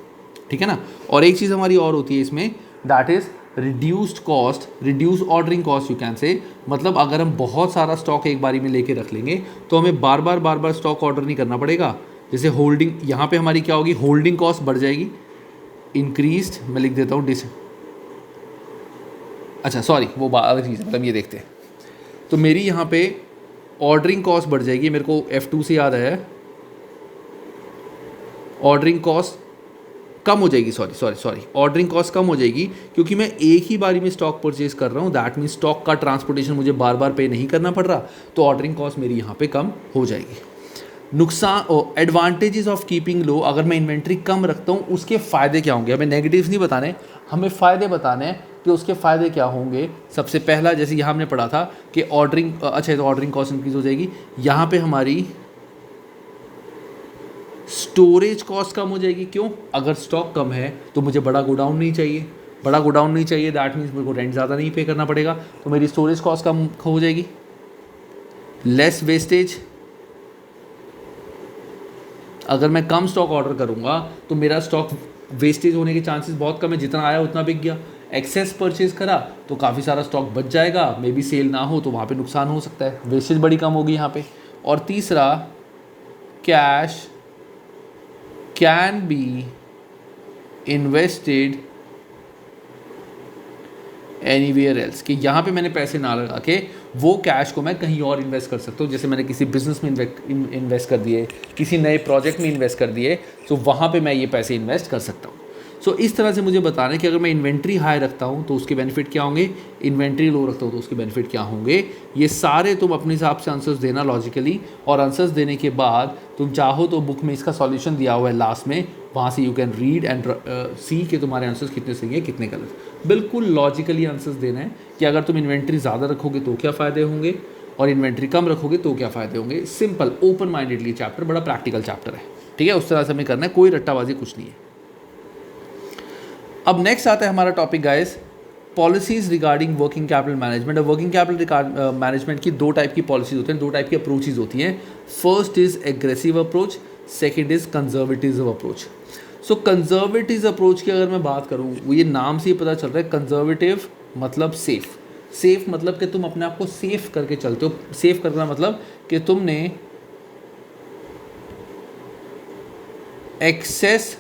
ठीक है ना, और एक चीज़ हमारी और होती है इसमें, that is reduced cost, reduce ordering cost you can say. मतलब अगर हम बहुत सारा स्टॉक एक बारी में लेके रख लेंगे तो हमें बार बार स्टॉक ऑर्डर नहीं करना पड़ेगा। जैसे होल्डिंग, यहाँ पे हमारी क्या होगी, होल्डिंग कॉस्ट बढ़ जाएगी, इंक्रीज्ड, मैं लिख देता हूँ अच्छा सॉरी वो अलग चीज़ है, मतलब ये देखते हैं। तो मेरी यहाँ पे ऑर्डरिंग कॉस्ट बढ़ जाएगी, मेरे को F2 से याद आया, ऑर्डरिंग कॉस्ट कम हो जाएगी, सॉरी ऑर्डरिंग कॉस्ट कम हो जाएगी क्योंकि मैं एक ही बारी में स्टॉक परचेज कर रहा हूँ। दैट मीन्स स्टॉक का ट्रांसपोर्टेशन मुझे बार बार पे नहीं करना पड़ रहा, तो ऑर्डरिंग कॉस्ट मेरी यहाँ पे कम हो जाएगी। नुकसान, एडवांटेजेस ऑफ कीपिंग लो, अगर मैं इन्वेंट्री कम रखता हूँ उसके फ़ायदे क्या होंगे। हमें नेगेटिव्स नहीं बताने, हमें फ़ायदे बताने हैं कि उसके फ़ायदे क्या होंगे। सबसे पहला, जैसे यहाँ हमने पढ़ा था कि ऑर्डरिंग, अच्छा तो ऑर्डरिंग कॉस्ट इंक्रीज हो जाएगी। यहाँ पे हमारी स्टोरेज कॉस्ट कम हो जाएगी। क्यों, अगर स्टॉक कम है तो मुझे बड़ा गोडाउन नहीं चाहिए, दैट मीन्स मेरे को रेंट ज़्यादा नहीं पे करना पड़ेगा, तो मेरी स्टोरेज कॉस्ट कम हो जाएगी। लेस वेस्टेज, अगर मैं कम स्टॉक ऑर्डर करूँगा तो मेरा स्टॉक वेस्टेज होने के चांसेस बहुत कम है, जितना आया उतना बिक गया। एक्सेस परचेज करा तो काफ़ी सारा स्टॉक बच जाएगा, मे बी सेल ना हो तो वहाँ पे नुकसान हो सकता है, वेस्टेज बड़ी कम होगी यहाँ पे। और तीसरा, cash can be invested anywhere else, कि यहाँ पे मैंने पैसे ना लगा के वो कैश को मैं कहीं और इन्वेस्ट कर सकता हूँ। जैसे मैंने किसी बिजनेस में इन्वेस्ट कर दिए, किसी नए प्रोजेक्ट में इन्वेस्ट कर दिए, तो वहाँ पे मैं ये पैसे इन्वेस्ट कर सकता हूँ। सो इस तरह से मुझे बताना है कि अगर मैं इन्वेंट्री हाई रखता हूँ तो उसके बेनिफिट क्या होंगे, इन्वेंट्री लो रखता हूँ तो उसके बेनिफिट क्या होंगे। ये सारे तुम अपने हिसाब से आंसर्स देना लॉजिकली, और आंसर्स देने के बाद तुम चाहो तो बुक में इसका सॉल्यूशन दिया हुआ है लास्ट में, वहाँ से यू कैन रीड एंड सी कि तुम्हारे आंसर्स कितने सही हैं कितने गलत। बिल्कुल लॉजिकली आंसर्स देना है कि अगर तुम इन्वेंट्री ज़्यादा रखोगे तो क्या फ़ायदे होंगे और इन्वेंट्री कम रखोगे तो क्या फ़ायदे होंगे। सिंपल, ओपन माइंडेडली चैप्टर, बड़ा प्रैक्टिकल चैप्टर है। ठीक है, उस तरह से हमें करना है, कोई रट्टाबाजी कुछ नहीं है। अब नेक्स्ट आता है हमारा topic guys, policies regarding working capital management. और वर्किंग कैपिटल मैनेजमेंट की दो टाइप की पॉलिसीज़ होती हैं, दो टाइप की अप्रोचेज़ होती हैं। First is aggressive approach, second is conservative approach. So conservative approach की अगर मैं बात करूँ, वो ये नाम से ही पता चल रहा है, कंजर्वेटिव मतलब सेफ मतलब कि तुम अपने आप को सेफ करके चलते हो। सेफ करना मतलब कि तुमने एक्सेस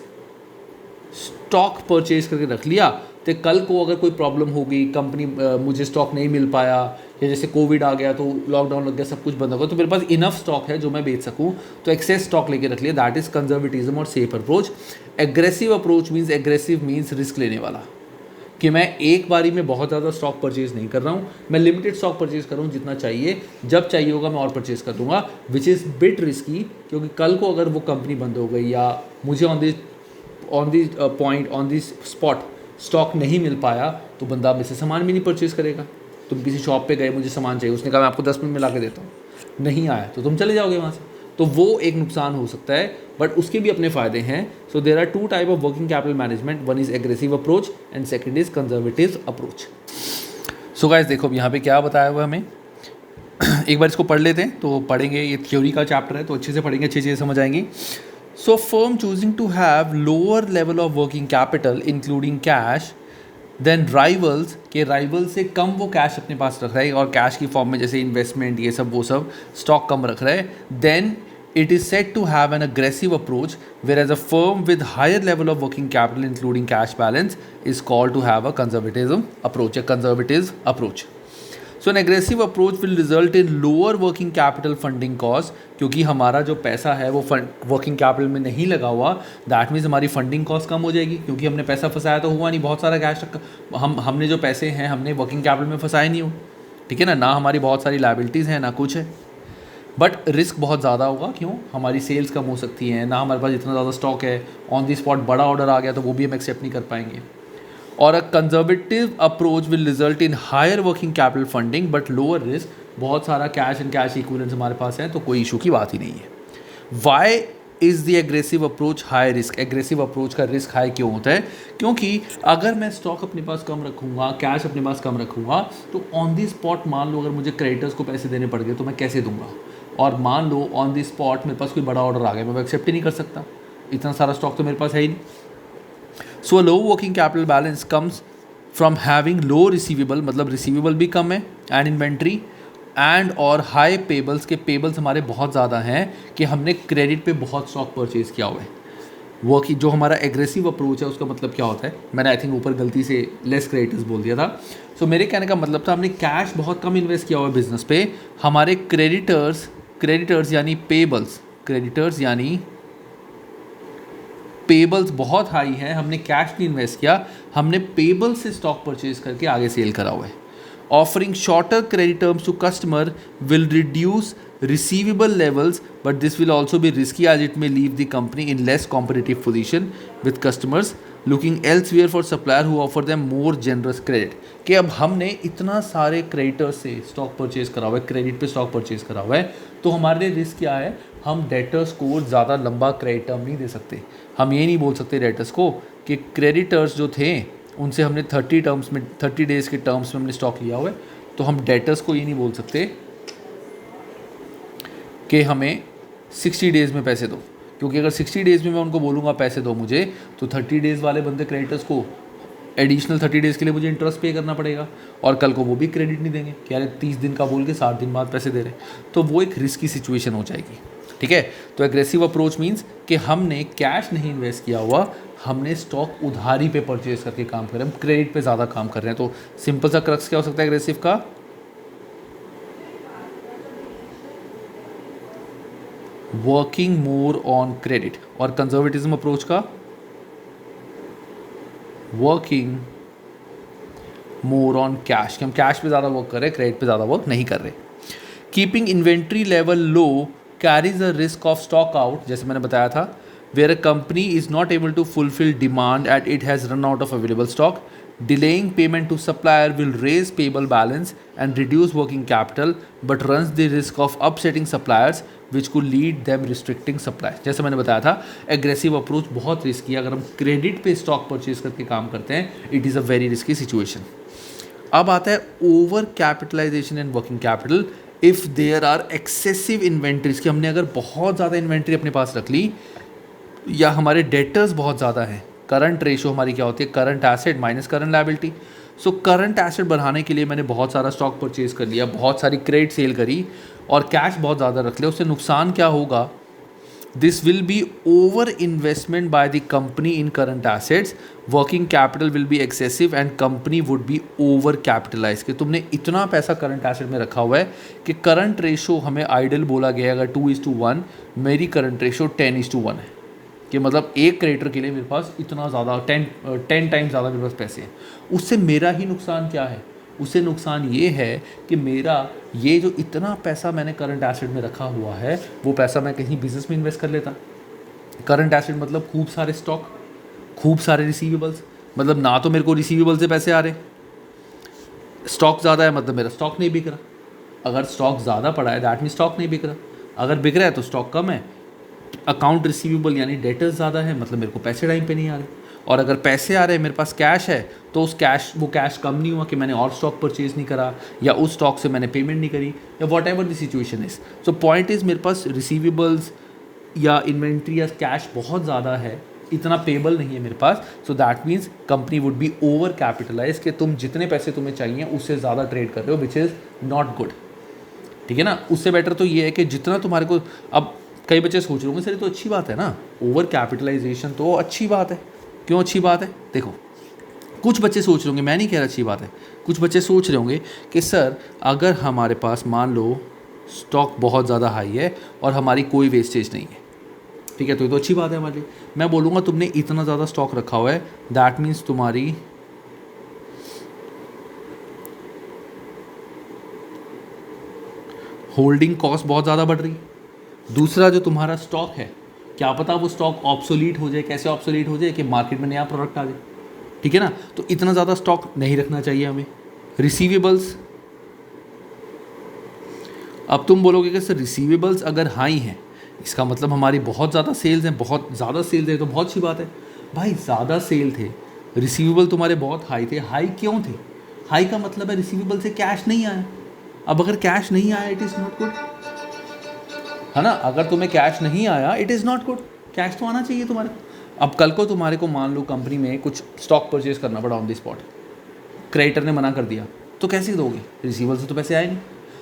स्टॉक परचेज करके रख लिया, तो कल को अगर कोई प्रॉब्लम हो गई, कंपनी मुझे स्टॉक नहीं मिल पाया, या जैसे कोविड आ गया तो लॉकडाउन लग गया, सब कुछ बंद हो गया, तो मेरे पास इनफ स्टॉक है जो मैं बेच सकूं, तो एक्सेस स्टॉक लेके रख लिया। दैट इज़ कंजर्वेटिज्म और safe approach. Aggressive approach means, aggressive means risk लेने वाला, कि मैं एक बारी में बहुत ज़्यादा स्टॉक परचेज नहीं कर रहा हूँ, मैं लिमिटेड स्टॉक परचेज कर रहा हूँ, जितना चाहिए, जब चाहिए होगा मैं और परचेज कर दूंगा, विच इज़ बिट रिस्की, क्योंकि कल को अगर वो कंपनी बंद हो गई या मुझे ऑन दी स्पॉट स्टॉक नहीं मिल पाया, तो बंदा मेरे से सामान भी नहीं परचेज करेगा। तुम किसी शॉप पे गए, मुझे सामान चाहिए, उसने कहा मैं आपको 10 मिनट में ला के देता हूँ, नहीं आया तो तुम चले जाओगे वहाँ से, तो वो एक नुकसान हो सकता है, बट उसके भी अपने फ़ायदे हैं। So there are two type of working capital management, one is aggressive approach and second is conservative approach. So guys देखो अब यहाँ पे क्या बताया हुआ हमें, एक बार इसको पढ़ लेते हैं, तो पढ़ेंगे, ये थ्योरी का चैप्टर है तो अच्छे से पढ़ेंगे, अच्छी चीज़ें समझ आएंगी। So firm choosing to have lower level of working capital including cash then rivals के राइवल से कम वो कैश अपने पास रख रहा है और कैश की फॉर्म में जैसे इन्वेस्टमेंट ये सब वो सब स्टॉक कम रख रहा है, then it is said to have an aggressive approach, whereas a firm with higher level of working capital including cash balance is called to have a conservatism approach, a conservative approach. So an aggressive approach will result in lower working capital funding cost, क्योंकि हमारा जो पैसा है वो working capital में नहीं लगा हुआ, दैट मीन्स हमारी फंडिंग कॉस्ट कम हो जाएगी, क्योंकि हमने पैसा फंसाया तो हुआ नहीं, बहुत सारा कैश रखा हमने जो पैसे हैं हमने वर्किंग कैपिटल में फंसाए नहीं हो, ठीक है ना हमारी बहुत सारी लायबिलिटीज़ हैं ना कुछ है, बट रिस्क बहुत ज़्यादा होगा, क्यों, हमारी सेल्स कम हो सकती हैं, ना हमारे पास इतना ज़्यादा स्टॉक है, ऑन दी स्पॉट बड़ा ऑर्डर आ गया तो वो भी हम एक्सेप्ट नहीं कर पाएंगे. और a conservative approach will result in higher working capital funding but lower risk, बहुत सारा कैश एंड कैश इक्विवेलेंट्स हमारे पास है तो कोई इशू की बात ही नहीं है. Why is the aggressive approach high risk, aggressive approach का रिस्क हाई क्यों होता है, क्योंकि अगर मैं स्टॉक अपने पास कम रखूँगा, कैश अपने पास कम रखूँगा, तो ऑन दी स्पॉट मान लो अगर मुझे क्रेडिटर्स को पैसे देने पड़ गए तो मैं कैसे दूंगा, और मान लो ऑन दी स्पॉट मेरे पास कोई बड़ा ऑर्डर आ गया, मैं एक्सेप्ट ही नहीं कर सकता, इतना सारा स्टॉक तो मेरे पास है ही नहीं. So low working capital balance comes from having low receivable, मतलब रिसीवेबल भी कम है, एंड इन्वेंट्री एंड और हाई पेबल्स, के पेबल्स हमारे बहुत ज़्यादा हैं कि हमने क्रेडिट पे बहुत स्टॉक परचेज़ किया हुआ है. वो कि जो हमारा एग्रेसिव अप्रोच है उसका मतलब क्या होता है, मैंने आई थिंक ऊपर गलती से लेस क्रेडिटर्स बोल दिया था. सो मेरे कहने का मतलब था हमने कैश बहुत कम इन्वेस्ट किया हुआ है बिजनेस पे, हमारे क्रेडिटर्स यानी पेबल्स बहुत हाई है, हमने कैश नहीं इन्वेस्ट किया, हमने पेबल्स से स्टॉक परचेज करके आगे सेल करा हुआ है. Offering shorter credit terms to customer will reduce receivable levels, but this will also be risky as it may leave the company in less competitive position with customers looking elsewhere for supplier who offer them more generous credit. कि अब हमने इतना सारे creditors से stock purchase करा हुआ है, credit पे स्टॉक परचेज करा हुआ है, तो हमारे लिए रिस्क क्या है, हम डेटर्स को ज़्यादा लंबा क्रेडिट टर्म नहीं दे सकते. हम ये नहीं बोल सकते डेटर्स को कि क्रेडिटर्स जो थे उनसे हमने 30 डेज़ के टर्म्स में हमने स्टॉक लिया हुआ है, तो हम डेटर्स को ये नहीं बोल सकते कि हमें 60 डेज़ में पैसे दो, क्योंकि अगर 60 डेज़ में मैं उनको बोलूँगा पैसे दो मुझे, तो 30 डेज़ वाले बंदे क्रेडिटर्स को एडिशनल 30 डेज़ के लिए मुझे इंटरेस्ट पे करना पड़ेगा, और कल को वो भी क्रेडिट नहीं देंगे कि यार 30 दिन का बोल के 60 दिन बाद पैसे दे रहे, तो वो एक रिस्की सिचुएशन हो जाएगी. ठीक है, तो एग्रेसिव अप्रोच मीन्स कि हमने कैश नहीं इन्वेस्ट किया हुआ, हमने स्टॉक उधारी पे परचेज करके काम कर रहे हैं, हम क्रेडिट पे ज़्यादा काम कर रहे हैं. तो सिंपल सा क्रक्स क्या हो सकता है एग्रेसिव का, वर्किंग मोर ऑन क्रेडिट, और कंजर्वेटिज्म अप्रोच का वर्किंग मोर ऑन कैश, कि हम कैश पे ज़्यादा वर्क कर रहे हैं, क्रेडिट पे ज़्यादा वर्क नहीं कर रहे. Keeping inventory level low carries a risk of stock out, जैसे मैंने बताया था, where a company is not able to fulfil demand at it has run out of available stock. Delaying payment to supplier will raise payable balance and reduce working capital, but runs the risk of upsetting suppliers, which could lead them restricting supply. जैसे मैंने बताया था, aggressive approach बहुत risky है. अगर हम credit पे stock purchase करके काम करते हैं, it is a very risky situation. अब आता है over capitalisation and working capital. If there are excessive inventories, कि हमने अगर बहुत ज़्यादा इन्वेंट्री अपने पास रख ली, या हमारे डेटर्स बहुत ज़्यादा हैं, करंट रेशो हमारी क्या होती है, current asset minus current liability. So current asset बढ़ाने के लिए मैंने बहुत सारा स्टॉक परचेज कर लिया, बहुत सारी क्रेडिट सेल करी, और कैश बहुत ज़्यादा रख लिया, उससे नुकसान क्या होगा, this will be over investment by the company in current assets, working capital will be excessive and company would be over capitalise. कि तुमने इतना पैसा करंट एसेट में रखा हुआ है कि करंट रेशो हमें आइडल बोला गया, अगर 2:1, मेरी करंट रेशो 10:1 है, कि मतलब एक क्रेडिटर के लिए मेरे पास इतना ज़्यादा 10 टाइम्स ज़्यादा मेरे पास पैसे हैं. उससे मेरा ही नुकसान क्या है, उससे नुकसान ये है कि मेरा ये जो इतना पैसा मैंने करंट एसेट में रखा हुआ है, वो पैसा मैं कहीं बिजनेस में इन्वेस्ट कर लेता. करंट एसेट मतलब खूब सारे स्टॉक, खूब सारे रिसीवेबल्स, मतलब ना तो मेरे को रिसीवेबल से पैसे आ रहे, स्टॉक ज़्यादा है मतलब मेरा स्टॉक नहीं बिक रहा. अगर स्टॉक ज़्यादा पड़ा है दैट मीन स्टॉक नहीं बिक रहा, अगर बिक रहा है तो स्टॉक कम है. अकाउंट रिसीवेबल यानी डेटर्स ज़्यादा है, मतलब मेरे को पैसे टाइम पे नहीं आ रहे, और अगर पैसे आ रहे हैं, मेरे पास कैश है, तो वो कैश कम नहीं हुआ कि मैंने और स्टॉक परचेज नहीं करा, या उस स्टॉक से मैंने पेमेंट नहीं करी, या whatever the situation is. So point is, मेरे पास रिसीवेबल्स या इन्वेंट्री या कैश बहुत ज़्यादा है, इतना पेबल नहीं है मेरे पास, so that means company would be over capitalise, कि तुम जितने पैसे तुम्हें चाहिए उससे ज़्यादा ट्रेड कर रहे हो, विच इज़ नॉट गुड। ठीक है ना। उससे बेटर तो ये है कि जितना तुम्हारे को, अब कई बच्चे सोच रहे होंगे सर ये तो अच्छी बात है ना, ओवर कैपिटलाइजेशन तो अच्छी बात है। क्यों अच्छी बात है? देखो, कुछ बच्चे सोच रहे होंगे, मैं नहीं कह रहा अच्छी बात है, कुछ बच्चे सोच रहे होंगे कि सर अगर हमारे पास मान लो स्टॉक बहुत ज़्यादा हाई है और हमारी कोई वेस्टेज नहीं है, ठीक है, तो ये तो अच्छी बात है हमारे लिए। मैं बोलूँगा तुमने इतना ज़्यादा स्टॉक रखा हुआ है, दैट मीन्स तुम्हारी होल्डिंग कॉस्ट बहुत ज़्यादा बढ़ रही है। दूसरा जो तुम्हारा स्टॉक है, क्या पता वो स्टॉक ऑब्सोलीट हो जाए। कैसे ऑब्सोलीट हो जाए? कि मार्केट में नया प्रोडक्ट आ जाए, ठीक है ना। तो इतना ज़्यादा स्टॉक नहीं रखना चाहिए हमें। रिसीवेबल्स, अब तुम बोलोगे कि सर रिसीवेबल्स अगर हाई हैं, इसका मतलब हमारी बहुत ज़्यादा सेल्स हैं, बहुत ज़्यादा सेल्स है तो बहुत अच्छी बात है। भाई ज़्यादा सेल थे, रिसीवेबल तुम्हारे बहुत हाई थे। हाई क्यों थे? हाई का मतलब है रिसीवेबल से कैश नहीं आया। अब अगर कैश नहीं आया, इट इज़ नॉट गुड, है ना। अगर तुम्हें कैश नहीं आया, it is not good. Cash तो आना चाहिए तुम्हारे। अब कल को तुम्हारे को मान लो कंपनी में कुछ स्टॉक परचेज करना पड़ा ऑन द स्पॉट, क्रेडिटर ने मना कर दिया, तो कैसे दोगे? रिसीवेबल से तो पैसे आए नहीं,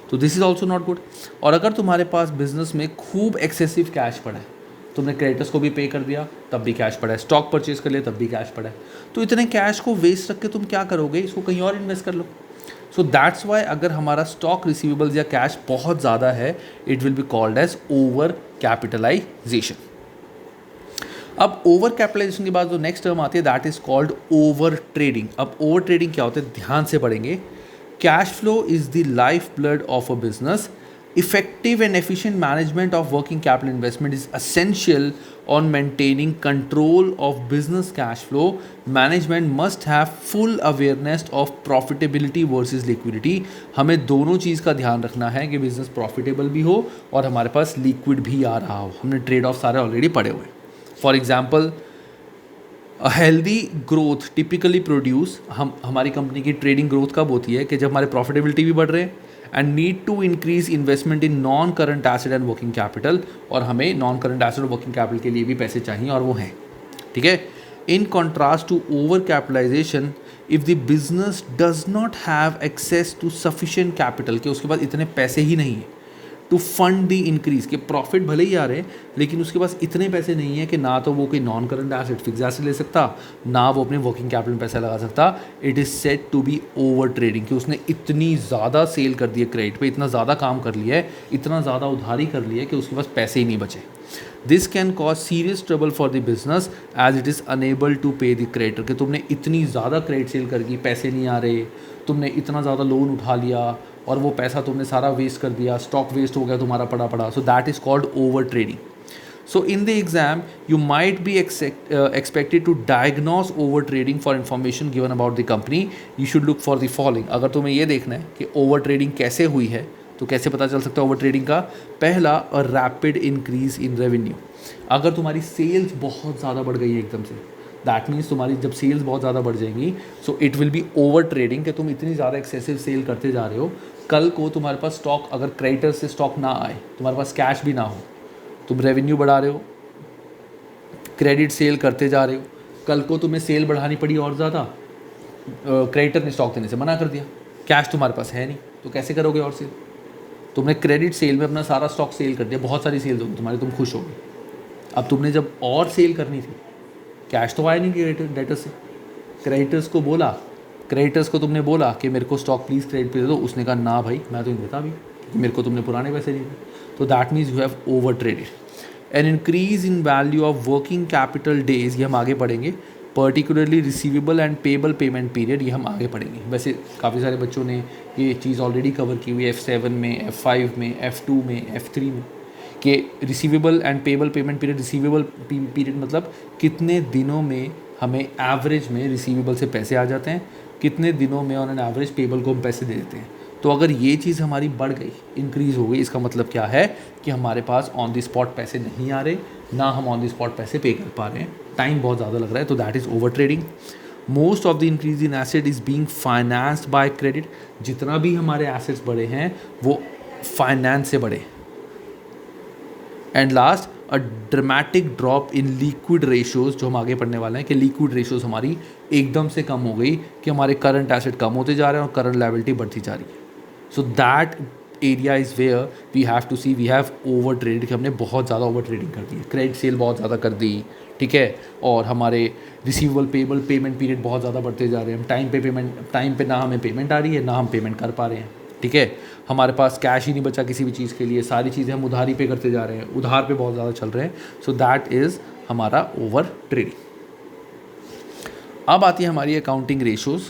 तो this is also not good. और अगर तुम्हारे पास बिजनेस में खूब एक्सेसिव कैश पड़ा है, तुमने क्रेडिटर्स को भी पे कर दिया तब भी कैश पड़ा है, स्टॉक परचेज कर लिया तब भी कैश पड़ा है, तो इतने कैश को वेस्ट रख के तुम क्या करोगे? इसको कहीं और इन्वेस्ट कर लो। सो दैट्स वाई अगर हमारा स्टॉक, रिसीवेबल्स या कैश बहुत ज़्यादा है, it will be called as over capitalisation. अब ओवर कैपिटलाइजेशन के बाद जो नेक्स्ट टर्म आती है, that is called over trading. अब ओवर ट्रेडिंग क्या होता है, ध्यान से पढ़ेंगे। Cash flow is the life blood of a business. Effective and efficient management of working capital investment is essential on maintaining control of business cash flow. Management must have full awareness of profitability versus liquidity. हमें दोनों चीज़ का ध्यान रखना है कि business profitable भी हो और हमारे पास लिक्विड भी आ रहा हो। हमने ट्रेड ऑफ सारे ऑलरेडी पढ़े हुए हैं। For example, a healthy growth typically produce, हमारी कंपनी की ट्रेडिंग ग्रोथ कब होती है? कि जब हमारे प्रॉफिटेबिलिटी भी बढ़ रहे हैं, and need to increase investment in non current asset and working capital, और हमें नॉन करंट एसेट और वर्किंग कैपिटल के लिए भी पैसे चाहिए और वो हैं, ठीक है। In contrast to over capitalisation, if the business does not have access to sufficient capital, के उसके पास इतने पैसे ही नहीं है टू फंड द इंक्रीज, के प्रॉफिट भले ही आ रहे हैं लेकिन उसके पास इतने पैसे नहीं है कि ना तो वो कोई non current asset, fix asset ले सकता, ना वो अपने वर्किंग कैपिटल में पैसा लगा सकता। It is said to be over trading, कि उसने इतनी ज़्यादा सेल कर दी है क्रेडिट पे, इतना ज़्यादा काम कर लिया है, इतना ज़्यादा उधारी कर लिया है कि उसके पास पैसे ही नहीं बचे। This can cause serious trouble for the business as it is unable to pay the creditor, कि तुमने इतनी ज़्यादा क्रेडिट सेल कर दी, पैसे नहीं आ रहे, तुमने इतना ज़्यादा लोन उठा लिया और वो पैसा तुमने सारा वेस्ट कर दिया, स्टॉक वेस्ट हो गया तुम्हारा पड़ा। So that is called over trading. So in the exam, you might be expected to diagnose over trading. For information given about the company, you should look for the following. अगर तुम्हें ये देखना है कि ओवर ट्रेडिंग कैसे हुई है, तो कैसे पता चल सकता है ओवर ट्रेडिंग का? पहला, a rapid increase in revenue. अगर तुम्हारी सेल्स बहुत ज़्यादा बढ़ गई है एकदम से, दैट मीन्स तुम्हारी जब सेल्स बहुत ज़्यादा बढ़ जाएंगी, so it will be over trading, कि तुम इतनी ज़्यादा एक्सेसिव सेल करते जा रहे हो। कल को तुम्हारे पास स्टॉक, अगर क्रेडिटर से स्टॉक ना आए, तुम्हारे पास कैश भी ना हो, तुम रेवेन्यू बढ़ा रहे हो, क्रेडिट सेल करते जा रहे हो, कल को तुम्हें सेल बढ़ानी पड़ी और ज़्यादा, क्रेडिटर ने स्टॉक देने से मना कर दिया, कैश तुम्हारे पास है नहीं, तो कैसे करोगे और सेल? तुमने क्रेडिट सेल में अपना सारा स्टॉक सेल कर दिया, बहुत सारी सेल्स होगी तुम्हारी, तुम खुश होगे। अब तुमने जब और सेल करनी थी, कैश तो आया नहीं डेटर से, क्रेडिटर्स को तुमने बोला कि मेरे को स्टॉक प्लीज़ क्रेडिट पे दे दो, उसने कहा ना भाई मैं तो नहीं देता अभी, मेरे को तुमने पुराने पैसे दिए। तो that means you have over traded. An increase in value of working capital days, ये हम आगे पढ़ेंगे। Particularly receivable and payable payment period, ये हम आगे पढ़ेंगे। वैसे काफ़ी सारे बच्चों ने ये चीज़ ऑलरेडी कवर की हुई है F7 में, F5 में, F2 में, F3 में, कि receivable and payable payment period. Receivable period मतलब कितने दिनों में हमें एवरेज में रिसीवेबल से पैसे आ जाते हैं, कितने दिनों में ऑन एन एवरेज पेबल को हम पैसे दे देते हैं। तो अगर ये चीज़ हमारी बढ़ गई, इंक्रीज़ हो गई, इसका मतलब क्या है कि हमारे पास ऑन द स्पॉट पैसे नहीं आ रहे, ना हम ऑन द स्पॉट पैसे पे कर पा रहे हैं, टाइम बहुत ज़्यादा लग रहा है, तो that is over trading. Most of the increase in asset is being financed by credit. जितना भी हमारे एसेट्स बढ़े हैं वो फाइनेंस से बढ़े। And last, a dramatic drop in liquid ratios, जो हम आगे पढ़ने वाले हैं कि लिक्विड रेशियोज हमारी एकदम से कम हो गई कि हमारे करंट एसेट कम होते जा रहे हैं और करंट लायबिलिटी बढ़ती जा रही है. So that area is where we have to see we have over trade, कि हमने बहुत ज़्यादा ओवर ट्रेडिंग कर दी है, क्रेडिट सेल बहुत ज़्यादा कर दी, ठीक है, और हमारे रिसीवेबल पेबल पेमेंट पीरियड बहुत ज़्यादा बढ़ते जा रहे हैं. हम टाइम पे ना हमें पेमेंट आ रही है ना हम पेमेंट कर पा रहे हैं, ठीक है. हमारे पास कैश ही नहीं बचा किसी भी चीज़ के लिए, सारी चीज़ें हम उधार ही पे करते जा रहे हैं, उधार पे बहुत ज़्यादा चल रहे हैं. सो दैट इज़ हमारा ओवर ट्रेडिंग. अब आती है हमारी अकाउंटिंग रेशोज़.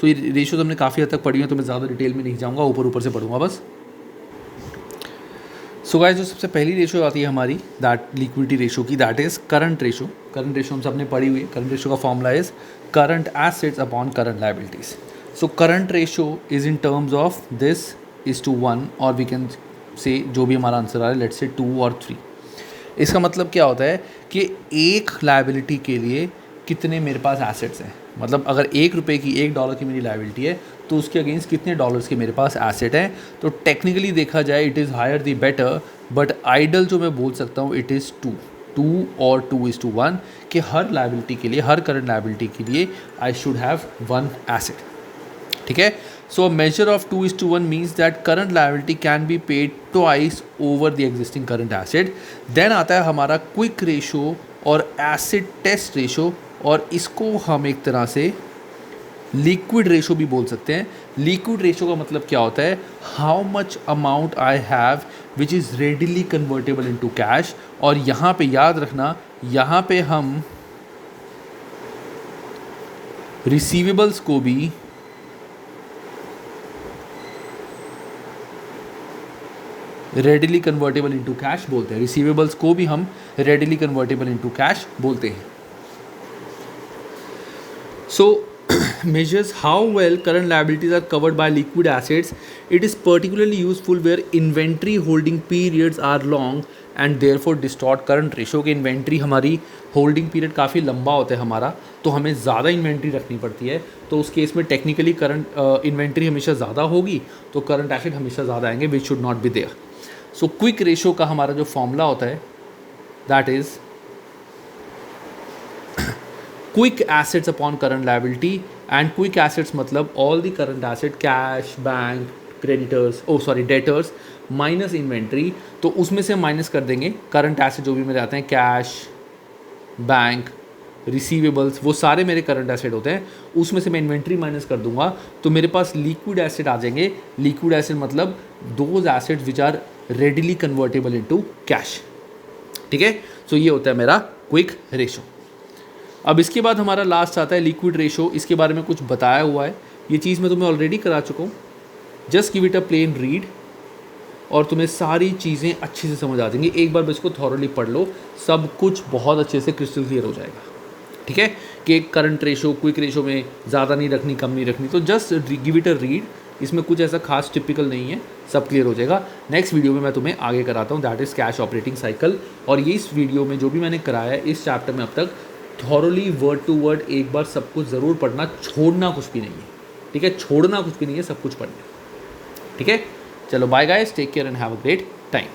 सो ये रेशोज़ हमने काफ़ी हद तक पढ़ी है, तो मैं ज़्यादा डिटेल में नहीं जाऊँगा, ऊपर से पढ़ूँगा बस. सो गाइस, जो सबसे पहली रेशो आती है हमारी दैट लिक्विडिटी रेशो की, that is current ratio. Current ratio हम सबने पढ़ी हुई है. करंट रेशो का formula is current assets upon current liabilities. So current ratio is in terms of this is two 1 और वी कैन से जो भी हमारा आंसर आ रहा है लेट्स से 2 और 3. इसका मतलब क्या होता है कि एक लायबिलिटी के लिए कितने मेरे पास एसेट्स हैं. मतलब अगर $1 की $1 की मेरी लायबिलिटी है तो उसके अगेंस्ट कितने डॉलर्स के मेरे पास एसेट हैं. तो टेक्निकली देखा जाए it is higher the better, but ideal जो मैं बोल सकता हूँ इट इज़ 2 और 2:1 कि हर लायबिलिटी के लिए, हर करंट लायबिलिटी के लिए आई शुड हैव 1 एसेट, ठीक है. So major of 2:1 means that current liability can be paid twice over the existing current asset. Then आता है हमारा क्विक रेशो और एसिड टेस्ट रेशो, और इसको हम एक तरह से लिक्विड रेशो भी बोल सकते हैं. लिक्विड रेशो का मतलब क्या होता है, how much amount I have which is readily convertible into cash. और यहाँ पे याद रखना, यहाँ पे हम रिसीवेबल्स को भी रेडिली कन्वर्टेबल इनटू कैश बोलते हैं. रिसीवेबल्स को भी हम रेडिली कन्वर्टेबल इनटू कैश बोलते हैं. So measures how well current liabilities are covered by liquid assets. It is particularly useful where inventory holding periods are long and therefore distort current ratio. के inventory हमारी holding period काफ़ी लंबा होता है हमारा, तो हमें ज़्यादा इन्वेंट्री रखनी पड़ती है. तो उस केस में टेक्निकली करंट इन्वेंट्री हमेशा ज़्यादा होगी तो करंट एसेट हमेशा ज़्यादा आएंगे, which should not be there. So quick ratio का हमारा जो फॉर्मूला होता है that is quick assets upon current liability. And quick assets मतलब all the current asset, cash, bank, creditors, debtors minus inventory. तो उसमें से हम माइनस कर देंगे करंट एसेट जो भी मेरे आते हैं, कैश, बैंक, रिसीवेबल्स, वो सारे मेरे करंट एसेट होते हैं. उसमें से मैं इन्वेंट्री माइनस कर दूंगा तो मेरे पास लिक्विड एसेट आ जाएंगे. लिक्विड एसेट मतलब those asset which are readily convertible into cash, ठीक है. सो ये होता है मेरा क्विक रेशो. अब इसके बाद हमारा लास्ट आता है लिक्विड रेशो. इसके बारे में कुछ बताया हुआ है, ये चीज़ मैं तुम्हें ऑलरेडी करा चुका हूँ. Just give it a plain read और तुम्हें सारी चीज़ें अच्छे से समझ आ जाएंगी. एक बार इसको थॉरली पढ़ लो, सब कुछ बहुत अच्छे से क्रिस्टल क्लियर हो जाएगा, ठीक है. कि करंट रेशो, क्विक रेशो में ज़्यादा नहीं रखनी, कम नहीं रखनी, तो just give it a read. इसमें कुछ ऐसा खास टिपिकल नहीं है, सब क्लियर हो जाएगा. नेक्स्ट वीडियो में मैं तुम्हें आगे कराता हूँ, that is cash operating cycle. और ये इस वीडियो में जो भी मैंने कराया है इस चैप्टर में अब तक थॉरली वर्ड टू वर्ड एक बार सब कुछ ज़रूर पढ़ना, छोड़ना कुछ भी नहीं है, ठीक है. छोड़ना कुछ भी नहीं है, सब कुछ पढ़ना, ठीक है. चलो bye guys, take care and have a great time.